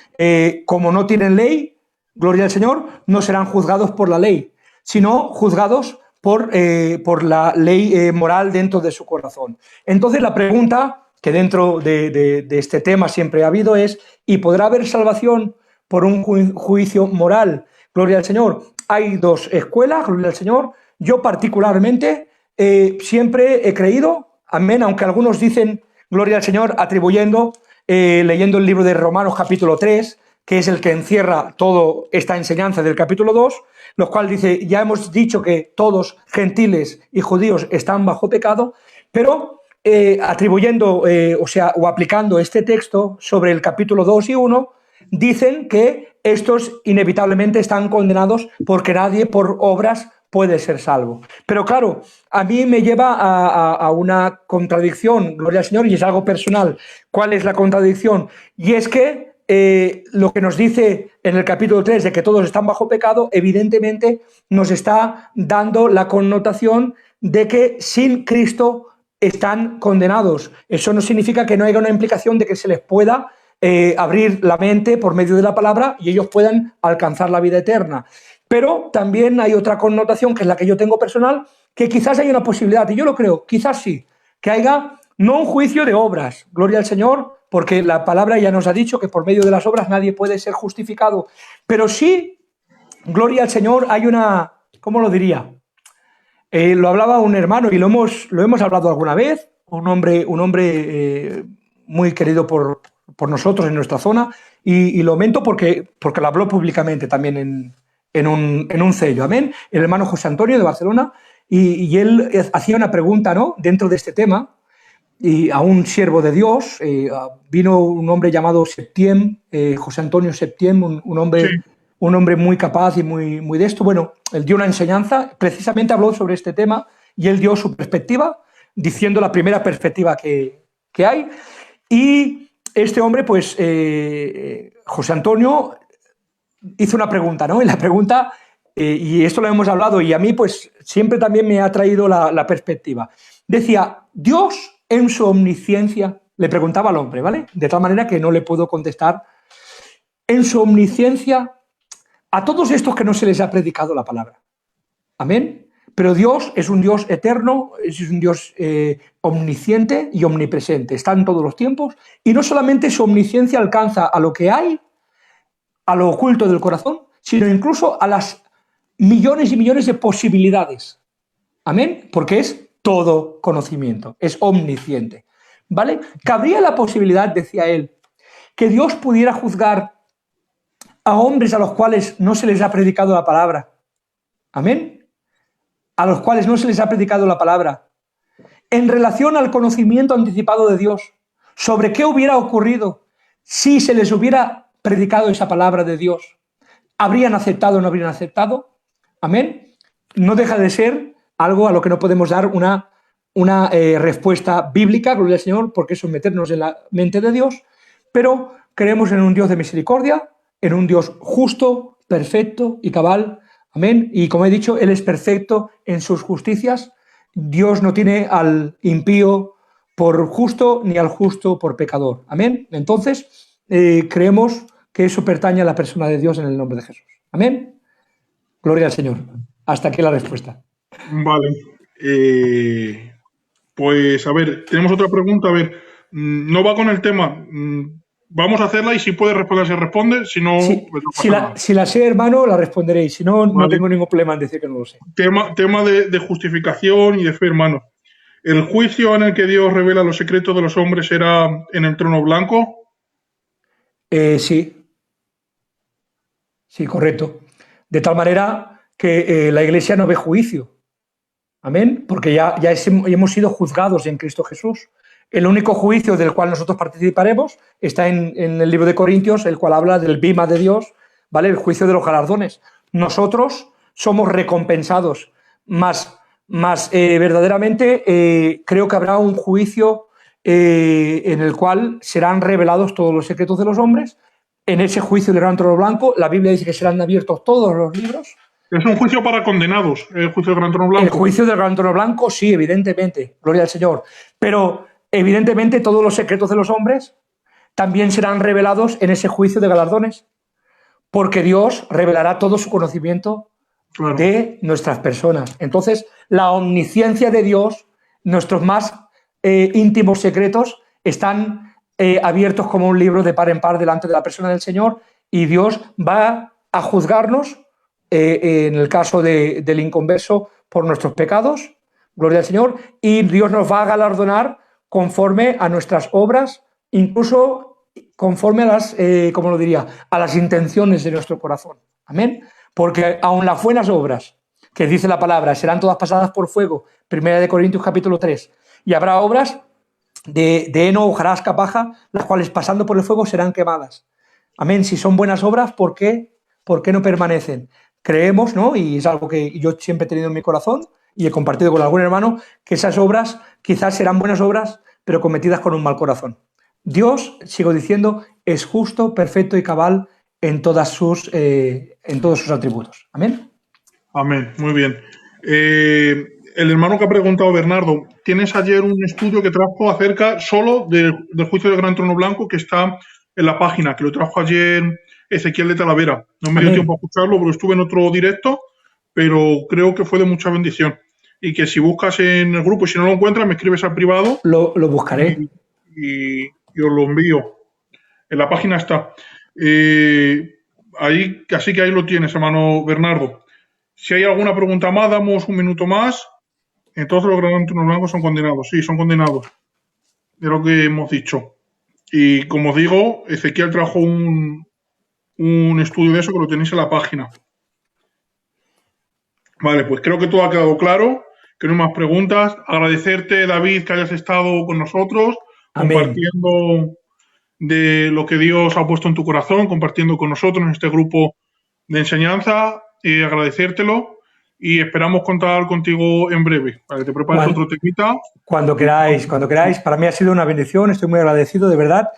Como no tienen ley, gloria al Señor, no serán juzgados por la ley, sino juzgados por la ley moral dentro de su corazón. Entonces la pregunta que dentro de este tema siempre ha habido es, ¿y podrá haber salvación por un juicio moral? Gloria al Señor. Hay dos escuelas, gloria al Señor. Yo particularmente siempre he creído, amén, aunque algunos dicen, gloria al Señor, atribuyendo, leyendo el libro de Romanos capítulo 3, que es el que encierra toda esta enseñanza del capítulo 2, lo cual dice, ya hemos dicho que todos, gentiles y judíos, están bajo pecado, pero atribuyendo, o aplicando este texto sobre el capítulo 2 y 1, dicen que estos inevitablemente están condenados porque nadie por obras puede ser salvo. Pero claro, a mí me lleva a una contradicción, gloria al Señor, y es algo personal. ¿Cuál es la contradicción? Y es que lo que nos dice en el capítulo 3 de que todos están bajo pecado, evidentemente nos está dando la connotación de que sin Cristo están condenados. Eso no significa que no haya una implicación de que se les pueda abrir la mente por medio de la palabra y ellos puedan alcanzar la vida eterna. Pero también hay otra connotación, que es la que yo tengo personal, que quizás hay una posibilidad, y yo lo creo, quizás sí, que haya no un juicio de obras, gloria al Señor, porque la palabra ya nos ha dicho que por medio de las obras nadie puede ser justificado, pero sí, gloria al Señor, hay una, ¿cómo lo diría? Lo hablaba un hermano y lo hemos hablado alguna vez, un hombre muy querido por nosotros en nuestra zona, y lo comento porque lo habló públicamente también en un cello, amén, el hermano José Antonio de Barcelona, y él hacía una pregunta, ¿no?, dentro de este tema, y a un siervo de Dios, vino un hombre llamado Septiem, José Antonio Septiem, un hombre muy capaz y muy de esto. Bueno, él dio una enseñanza, precisamente habló sobre este tema y él dio su perspectiva, diciendo la primera perspectiva que hay. Y este hombre, pues, José Antonio, hizo una pregunta, ¿no? Y la pregunta, y esto lo hemos hablado, y a mí, pues, siempre también me ha traído la perspectiva. Decía, Dios en su omnisciencia, le preguntaba al hombre, ¿vale? De tal manera que no le puedo contestar. En su omnisciencia, a todos estos que no se les ha predicado la palabra. Amén. Pero Dios es un Dios eterno, es un Dios omnisciente y omnipresente. Está en todos los tiempos. Y no solamente su omnisciencia alcanza a lo que hay, a lo oculto del corazón, sino incluso a las millones y millones de posibilidades. Amén. Porque es todo conocimiento, es omnisciente. ¿Vale? Cabría la posibilidad, decía él, que Dios pudiera juzgar a hombres a los cuales no se les ha predicado la palabra. Amén. A los cuales no se les ha predicado la palabra. En relación al conocimiento anticipado de Dios, sobre qué hubiera ocurrido si se les hubiera predicado esa palabra de Dios. ¿Habrían aceptado o no habrían aceptado? Amén. No deja de ser algo a lo que no podemos dar una respuesta bíblica, gloria al Señor, porque es meternos en la mente de Dios, pero creemos en un Dios de misericordia, en un Dios justo, perfecto y cabal. Amén. Y como he dicho, Él es perfecto en sus justicias. Dios no tiene al impío por justo ni al justo por pecador. Amén. Entonces, creemos que eso pertenece a la persona de Dios en el nombre de Jesús. Amén. Gloria al Señor. Hasta aquí la respuesta. Vale. Pues, a ver, tenemos otra pregunta. A ver, no va con el tema. Vamos a hacerla y si puede responder, se responde. Si no, pues no pasa nada. Si la sé, hermano, la responderé. Si no, vale, no tengo ningún problema en decir que no lo sé. Tema de justificación y de fe, hermano. ¿El juicio en el que Dios revela los secretos de los hombres será en el trono blanco? Sí. Sí, correcto. De tal manera que la Iglesia no ve juicio. Amén. Porque ya hemos sido juzgados en Cristo Jesús. El único juicio del cual nosotros participaremos está en el libro de Corintios, el cual habla del bima de Dios, ¿vale? El juicio de los galardones. Nosotros somos recompensados, más verdaderamente creo que habrá un juicio en el cual serán revelados todos los secretos de los hombres. En ese juicio del gran trono blanco, la Biblia dice que serán abiertos todos los libros. Es un juicio para condenados, el juicio del gran trono blanco. El juicio del gran trono blanco, sí, evidentemente, gloria al Señor. Pero evidentemente todos los secretos de los hombres también serán revelados en ese juicio de galardones, porque Dios revelará todo su conocimiento, claro, de nuestras personas. Entonces, la omnisciencia de Dios, nuestros más íntimos secretos, están abiertos como un libro de par en par delante de la persona del Señor, y Dios va a juzgarnos, en el caso del inconverso, por nuestros pecados, gloria al Señor, y Dios nos va a galardonar conforme a nuestras obras, incluso conforme a las, ¿cómo lo diría?, a las intenciones de nuestro corazón. Amén. Porque aun las buenas obras, que dice la palabra, serán todas pasadas por fuego, 1 Corintios capítulo 3, y habrá obras de heno, hojarasca, paja, las cuales pasando por el fuego serán quemadas. Amén. Si son buenas obras, ¿por qué no permanecen? Creemos, ¿no?, y es algo que yo siempre he tenido en mi corazón y he compartido con algún hermano, que esas obras quizás serán buenas obras, pero cometidas con un mal corazón. Dios, sigo diciendo, es justo, perfecto y cabal en todos sus atributos. Amén. Amén, muy bien. el hermano que ha preguntado, Bernardo, tienes ayer un estudio que trajo acerca solo del juicio del Gran Trono Blanco que está en la página, que lo trajo ayer Ezequiel de Talavera. No me dio tiempo a escucharlo porque estuve en otro directo, pero creo que fue de mucha bendición. Y que si buscas en el grupo y si no lo encuentras, me escribes al privado. Lo buscaré. Y os lo envío. En la página está. Ahí, así que ahí lo tienes, hermano Bernardo. Si hay alguna pregunta más, damos un minuto más. Entonces los Gran Tronos Blancos son condenados. Sí, son condenados. Es lo que hemos dicho. Y como os digo, Ezequiel trajo un estudio de eso que lo tenéis en la página. Vale, pues creo que todo ha quedado claro, que no hay más preguntas. Agradecerte, David, que hayas estado con nosotros, Amén. compartiendo de lo que Dios ha puesto en tu corazón, compartiendo con nosotros en este grupo de enseñanza, agradecértelo y esperamos contar contigo en breve, para que te prepares otro temita. Cuando queráis. Para mí ha sido una bendición, estoy muy agradecido, de verdad.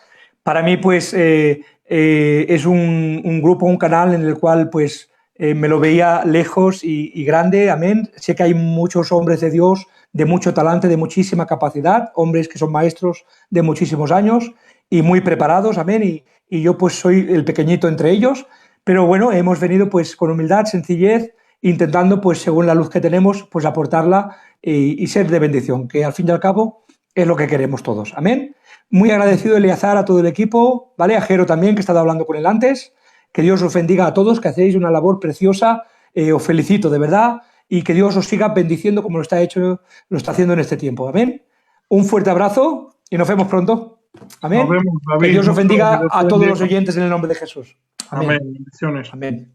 Para mí, pues, es un grupo, un canal en el cual, pues, me lo veía lejos y grande, amén. Sé que hay muchos hombres de Dios de mucho talante, de muchísima capacidad, hombres que son maestros de muchísimos años y muy preparados, amén. Y yo, pues, soy el pequeñito entre ellos, pero bueno, hemos venido, pues, con humildad, sencillez, intentando, pues, según la luz que tenemos, pues, aportarla y ser de bendición, que al fin y al cabo es lo que queremos todos, amén. Muy agradecido, Eleazar, a todo el equipo, ¿vale? A Jero también, que he estado hablando con él antes. Que Dios os bendiga a todos, que hacéis una labor preciosa. Os felicito, de verdad, y que Dios os siga bendiciendo como lo está haciendo en este tiempo. Amén. Un fuerte abrazo y nos vemos pronto. Amén. Nos vemos, David. Que Dios os bendiga a todos los oyentes en el nombre de Jesús. Amén. Amén. Bendiciones. Amén.